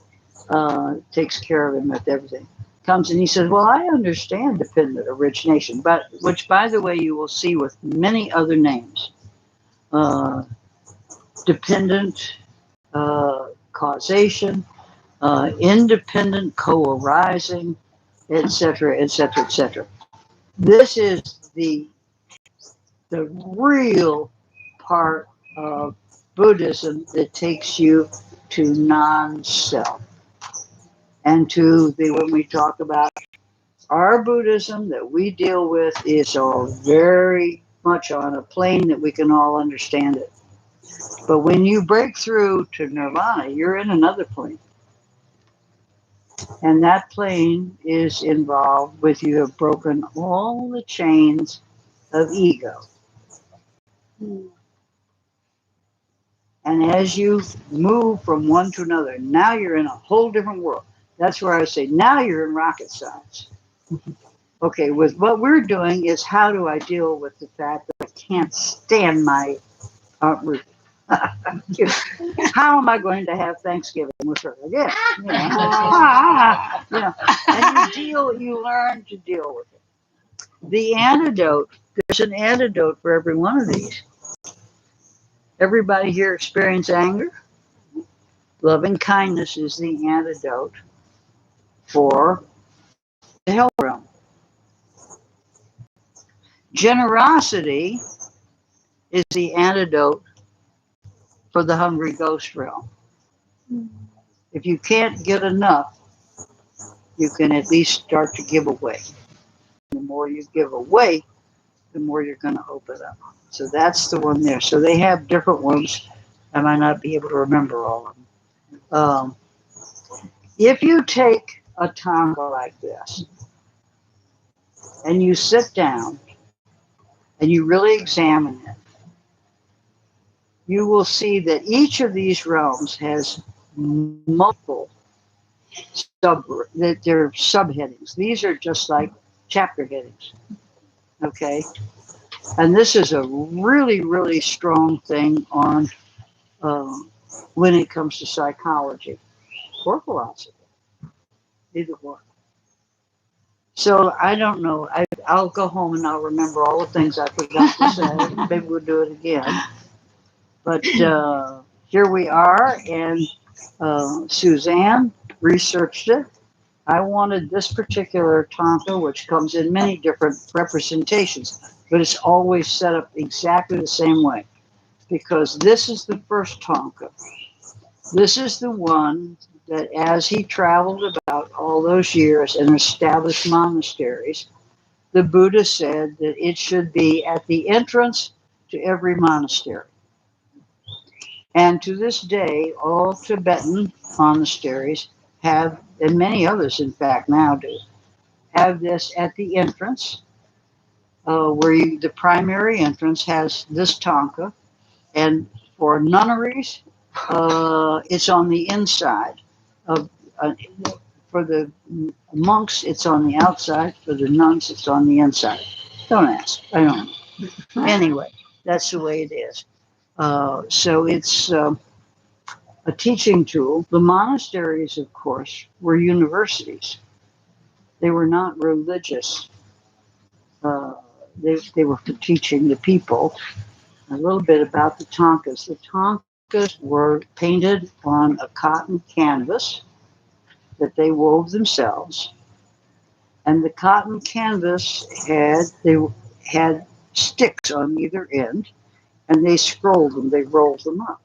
takes care of him with everything. Comes and he says, "Well, I understand dependent origination, but which, by the way, you will see with many other names, dependent causation, independent co-arising, etc., etc., etc." This is the real part of Buddhism that takes you to non-self. And to the when we talk about our Buddhism that we deal with is all very much on a plane that we can all understand it. But when you break through to nirvana, you're in another plane. And that plane is involved with you have broken all the chains of ego. And as you move from one to another, now you're in a whole different world. That's where I say, now you're in rocket science. Okay, with what we're doing is how do I deal with the fact that I can't stand my Aunt Ruth? How am I going to have Thanksgiving with her again? And you learn to deal with it. The antidote, there's an antidote for every one of these. Everybody here experience anger? Loving kindness is the antidote for the hell realm. Generosity is the antidote for the hungry ghost realm. If you can't get enough, you can at least start to give away. The more you give away, the more you're going to open up. So that's the one there. So they have different ones. I might not be able to remember all of them. If you take a Thangka like this and you sit down and you really examine it, you will see that each of these realms has multiple that they're subheadings. These are just like chapter headings. Okay, and this is a really, really strong thing on when it comes to psychology or philosophy, either one. So I don't know. I'll go home and I'll remember all the things I forgot to say. Maybe we'll do it again. But here we are, and Suzanne researched it. I wanted this particular Thangka, which comes in many different representations, but it's always set up exactly the same way, because this is the first Thangka. This is the one that, as he traveled about all those years and established monasteries, the Buddha said that it should be at the entrance to every monastery. And to this day, all Tibetan monasteries have, and many others, in fact, now do, have this at the entrance, the primary entrance has this Thangka, and for nunneries, it's on the inside. Of For the monks, it's on the outside. For the nuns, it's on the inside. Don't ask. I don't know. Anyway, that's the way it is. So it's a teaching tool. The monasteries, of course, were universities. They were not religious. They were for teaching the people. A little bit about the Thangkas. The Thangkas were painted on a cotton canvas that they wove themselves. And the cotton canvas had sticks on either end, and they scrolled them, they rolled them up.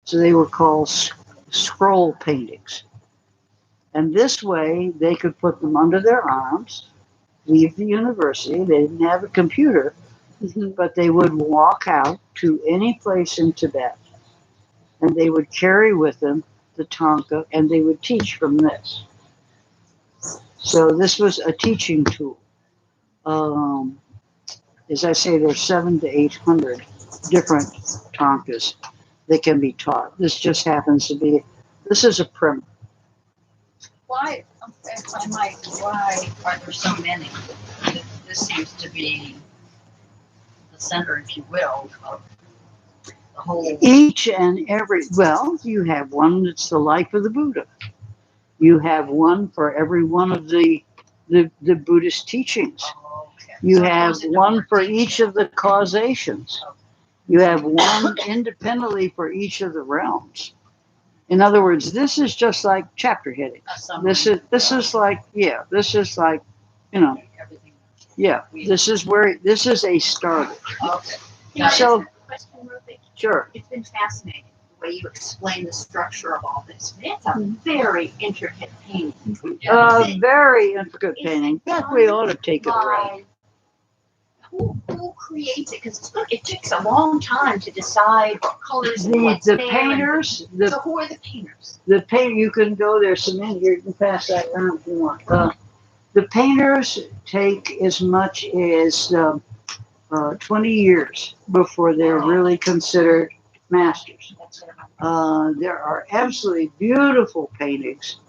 So they were called scroll paintings. And this way, they could put them under their arms, leave the university. They didn't have a computer, but they would walk out to any place in Tibet, and they would carry with them the Thangka, and they would teach from this. So this was a teaching tool. As I say, there's 700 to 800 different Thangkas that can be taught. This just happens to be, this is a primer. Why, if I might, why are there so many? This seems to be the center, if you will, of the whole. Each and every, well, you have one that's the life of the Buddha. You have one for every one of the Buddhist teachings. Okay. You So it have goes into one more for detail. each of the causations. You have one independently for each of the realms. In other words, this is just like chapter headings. This is like, this is like, Everything. this is a starter. Okay. Can I So- ask a question real quick? Sure. It's been fascinating the way you explain the structure of all this. It's a very intricate painting. Very intricate painting. In fact, we ought to take it around. Who creates it? Because it takes a long time to decide what colors and what's The there. painters, So who are the painters? you can go there, some in here, you can pass that around if you want. The painters take as much as 20 years before they're really considered masters. That's what I'm- There are absolutely beautiful paintings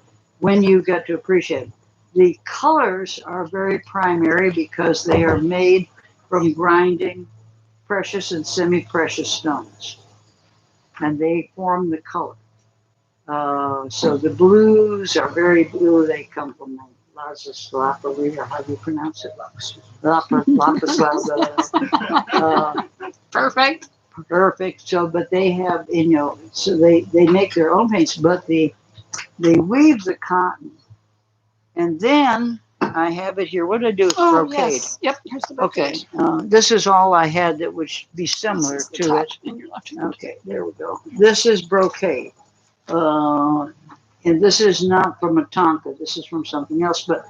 when you get to appreciate them. The colors are very primary because they are made from grinding precious and semi-precious stones, and they form the color. So the blues are very blue. They come from lapis lazuli, or how do you pronounce it? Lapis lazuli. Perfect. Perfect. So, but they have, so they make their own paints, but they weave the cotton, and then I have it here. What did I do with brocade? Yes. Yep. Here's the Okay, brocade. this is all I had that would be similar This is the to top it. in your left hand. Okay, there we go. This is brocade. And this is not from a Thangka, this is from something else, but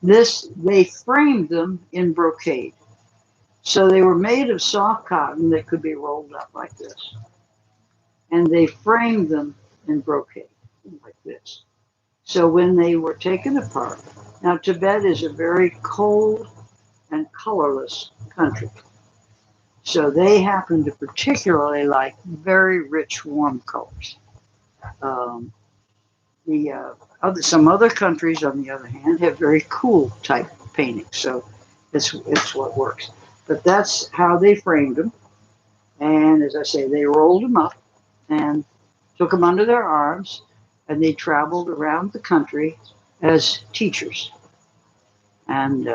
they framed them in brocade. So they were made of soft cotton that could be rolled up like this. And they framed them in brocade like this. So when they were taken apart, now Tibet is a very cold and colorless country. So they happen to particularly like very rich, warm colors. Some other countries, on the other hand, have very cool type painting. So it's what works. But that's how they framed him. And as I say, they rolled him up and took him under their arms, and they traveled around the country as teachers. And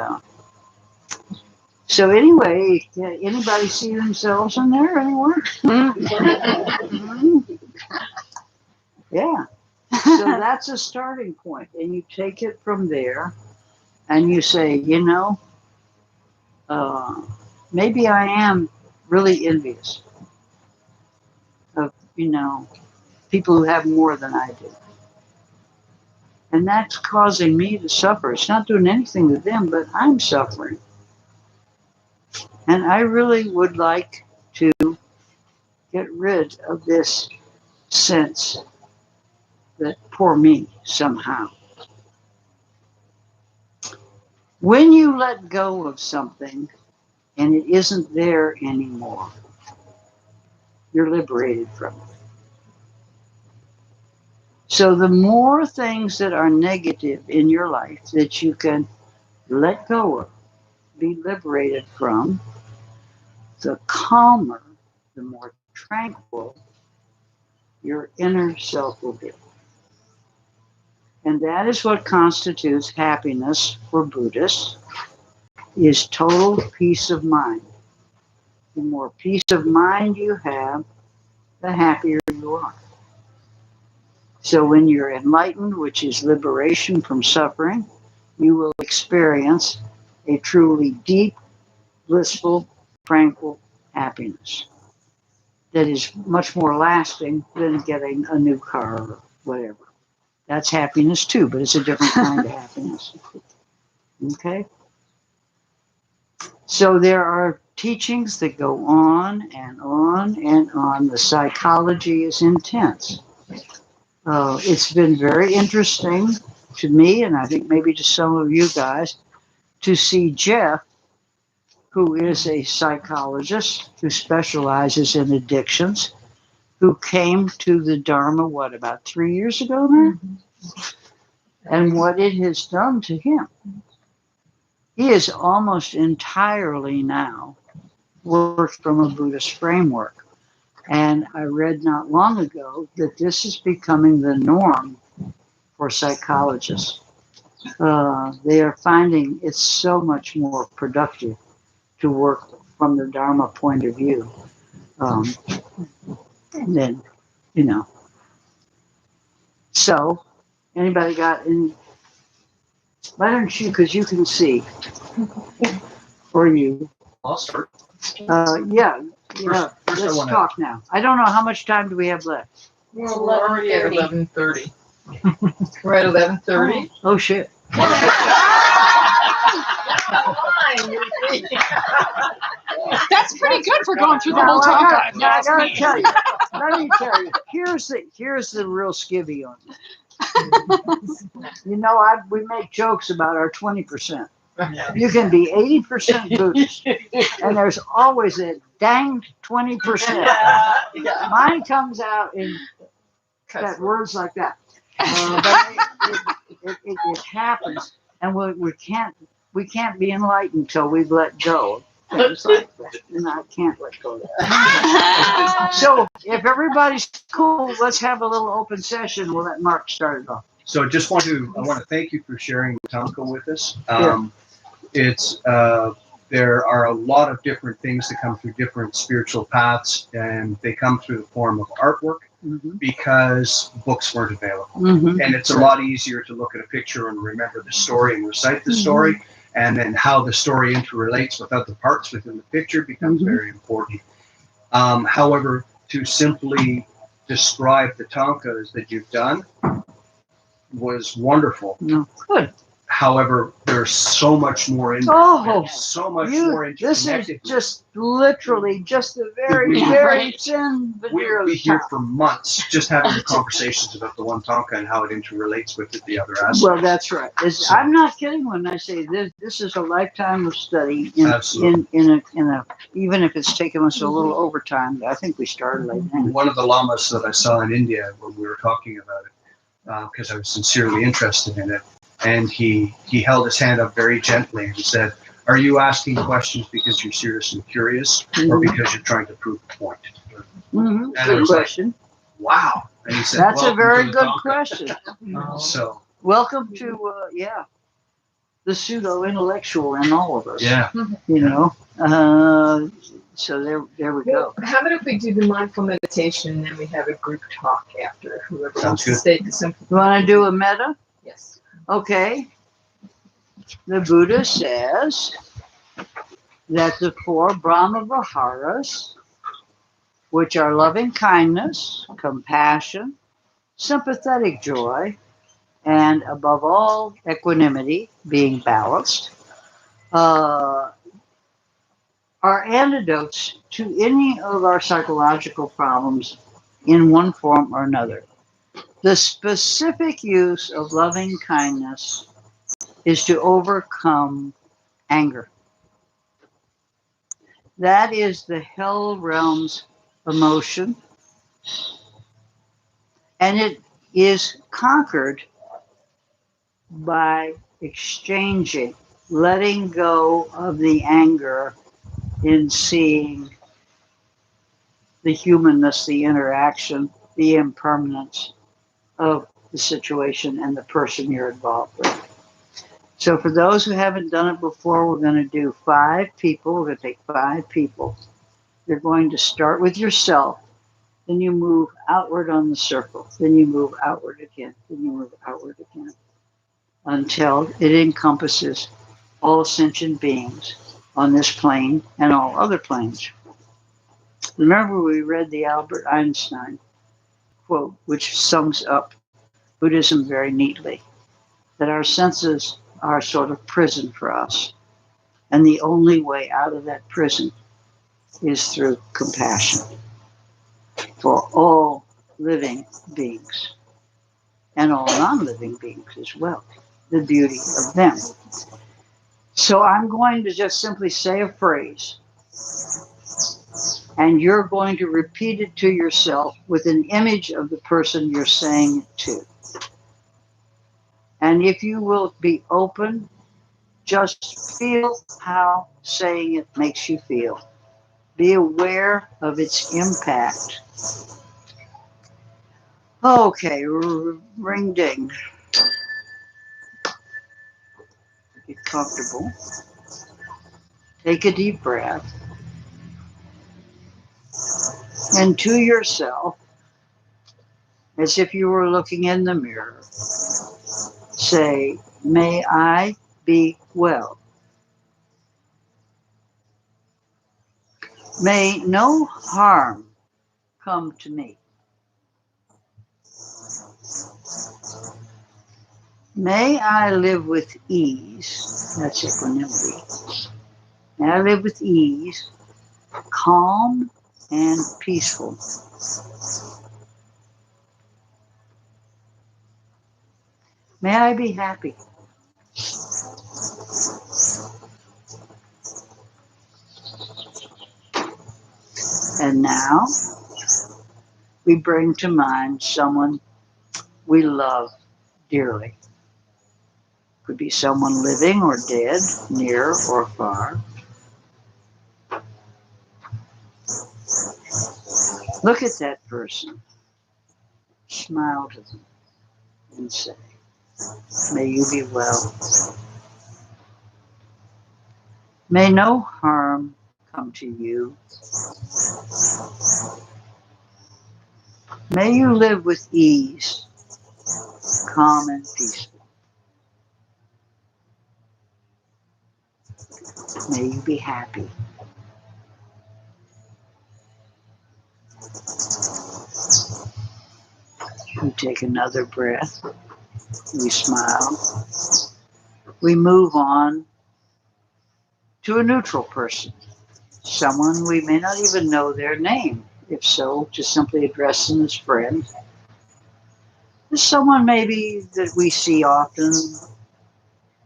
so anyway, anybody see themselves in there anywhere? Yeah. So that's a starting point, and you take it from there, and you say, maybe I am really envious of, people who have more than I do. And that's causing me to suffer. It's not doing anything to them, but I'm suffering. And I really would like to get rid of this sense that poor me somehow. When you let go of something and it isn't there anymore, you're liberated from it. So the more things that are negative in your life that you can let go of, be liberated from, the calmer, the more tranquil your inner self will be. And that is what constitutes happiness for Buddhists, is total peace of mind. The more peace of mind you have, the happier you are. So when you're enlightened, which is liberation from suffering, you will experience a truly deep, blissful, tranquil happiness that is much more lasting than getting a new car or whatever. That's happiness too, but it's a different kind of happiness. Okay? So there are teachings that go on and on and on. The psychology is intense. It's been very interesting to me, and I think maybe to some of you guys, to see Jeff, who is a psychologist who specializes in addictions, who came to the Dharma, about 3 years ago now? And what it has done to him. He is almost entirely now worked from a Buddhist framework. And I read not long ago that this is becoming the norm for psychologists. They are finding it's so much more productive to work from the Dharma point of view. Then, So, anybody got any? Why don't you, because you can see, or you. I'll start. Yeah, First let's talk now. I don't know how much time do we have left. Well, we're already at 11:30. We're at 11:30. Oh shit. That's pretty good for going through the whole I Thangkas. gotta tell you. Let me tell you. Here's the real skivvy on it. We make jokes about our 20%. You can be 80% Buddhist, and there's always a danged 20%. Mine comes out in words like that. But it happens, and we can't be enlightened until we've let go. Things like that, and I can't let go of that. So if everybody's cool, let's have a little open session. We'll let Mark start it off. So I want to thank you for sharing the Thangka with us. It's there are a lot of different things that come through different spiritual paths, and they come through the form of artwork because books weren't available. And it's a lot easier to look at a picture and remember the story and recite the story, and then how the story interrelates with other parts within the picture becomes very important. However, to simply describe the Thangkas that you've done was wonderful. Good. However, there's so much more in This is just literally just the very thin veneer of We'd be here top. for months just having the conversations about the one Thangka and how it interrelates with the other aspects. Well, that's right. I'm not kidding when I say this is a lifetime of study in a even if it's taken us a little overtime. I think we started late. One of the lamas that I saw in India when we were talking about it, because I was sincerely interested in it, and he held his hand up very gently and said, "Are you asking questions because you're serious and curious, or because you're trying to prove a point?" Mhm. And I Good was like, question. "Wow!" And he said, That's a "Welcome very to the good Thangkas." question. So Welcome to, the pseudo-intellectual in all of us. yeah, You know, so there we Well, go. how about if we do the mindful meditation and then we have a group talk after, whoever Sounds wants to good. stay the simple. You want to do a meta? Yes. Okay. The Buddha says that the four Brahma Viharas, which are loving kindness, compassion, sympathetic joy, and above all, equanimity, being balanced, are antidotes to any of our psychological problems in one form or another. The specific use of loving kindness is to overcome anger. That is the hell realm's emotion, and it is conquered by exchanging, letting go of the anger in seeing the humanness, the interaction, the impermanence of the situation and the person you're involved with. So for those who haven't done it before, we're going to do 5 people. We're going to take 5 people. You're going to start with yourself. Then you move outward on the circle. Then you move outward again. Then you move outward again. Until it encompasses all sentient beings on this plane and all other planes. Remember, we read the Albert Einstein quote, which sums up Buddhism very neatly, that our senses are sort of prison for us. And the only way out of that prison is through compassion for all living beings and all non-living beings as well, the beauty of them. So I'm going to just simply say a phrase, and you're going to repeat it to yourself with an image of the person you're saying it to. And if you will be open, just feel how saying it makes you feel. Be aware of its impact. Okay, ring ding. Get comfortable. Take a deep breath. And to yourself, as if you were looking in the mirror, say, "May I be well. May no harm come to me. May I live with ease." That's equanimity. May I live with ease, calm and peaceful. May I be happy. And now we bring to mind someone we love dearly. Could be someone living or dead, near or far. Look at that person. Smile to them and say, "May you be well. May no harm come to you. May you live with ease, calm and peaceful. May you be happy." We take another breath. We smile. We move on to a neutral person, someone we may not even know their name. If so, just simply address them as friend. Someone maybe that we see often,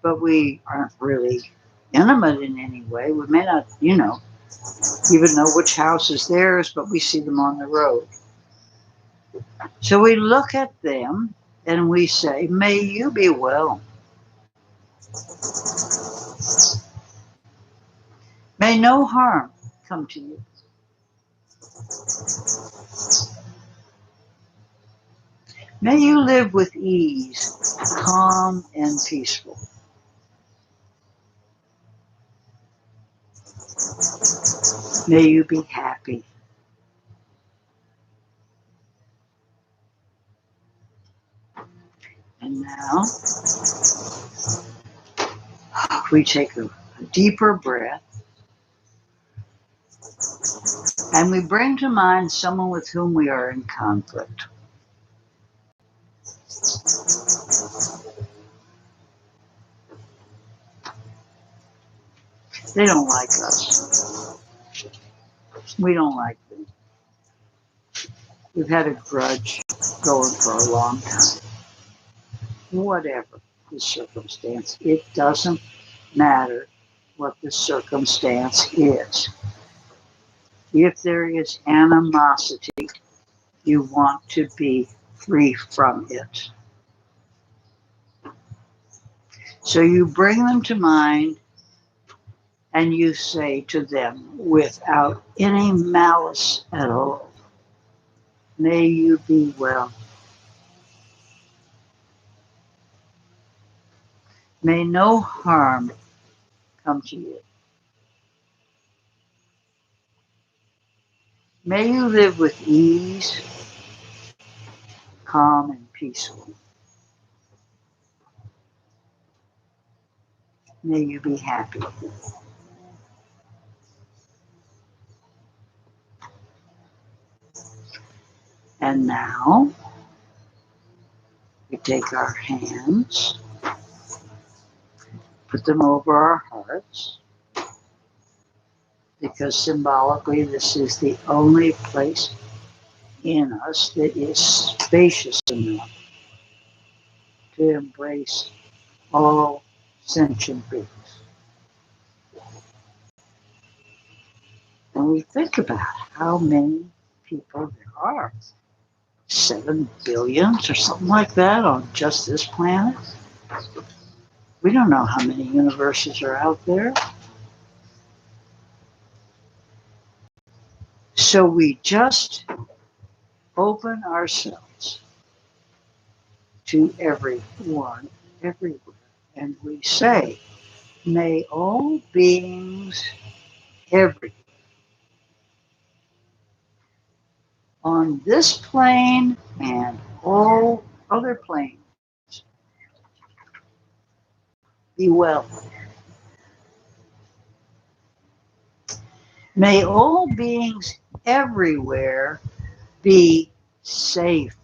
but we aren't really intimate in any way. We may not, even know which house is theirs, but we see them on the road. So we look at them and we say, "May you be well. May no harm come to you. May you live with ease, calm and peaceful. May you be happy. And now we take a deeper breath and we bring to mind someone with whom we are in conflict. They don't like us. We don't like them. We've had a grudge going for a long time. Whatever the circumstance, it doesn't matter what the circumstance is. If there is animosity, you want to be free from it. So you bring them to mind and you say to them without any malice at all, may you be well. May no harm come to you. May you live with ease, calm and peaceful. May you be happy. And now we take our hands, put them over our hearts, because symbolically this is the only place in us that is spacious enough to embrace all sentient beings. And we think about how many people there are. 7 billion or something like that on just this planet. We don't know how many universes are out there. So we just open ourselves to everyone, everywhere. And we say, may all beings everywhere on this plane and all other planes be well. May all beings everywhere be safe.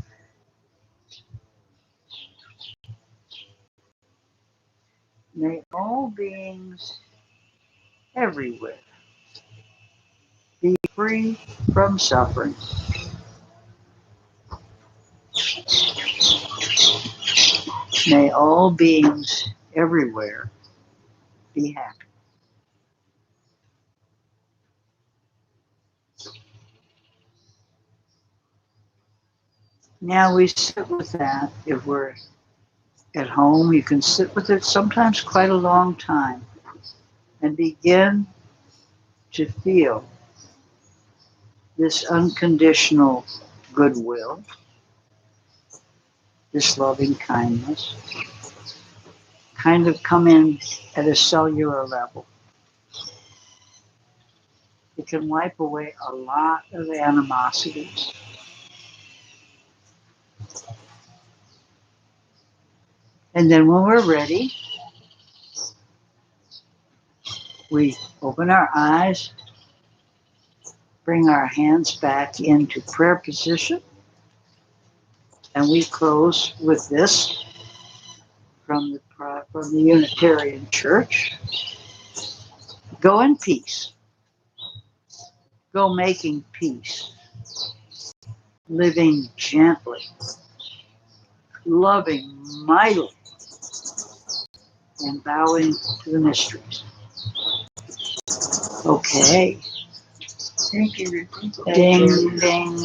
May all beings everywhere be free from suffering. May all beings everywhere be happy. Now we sit with that. If we're at home, you can sit with it sometimes quite a long time and begin to feel this unconditional goodwill, this loving kindness, kind of come in at a cellular level. It can wipe away a lot of animosities. And then when we're ready, we open our eyes, bring our hands back into prayer position, and we close with this from the Unitarian Church. Go in peace. Go making peace. Living gently. Loving mightily. And bowing to the mysteries. Okay. Thank you. Ding, ding.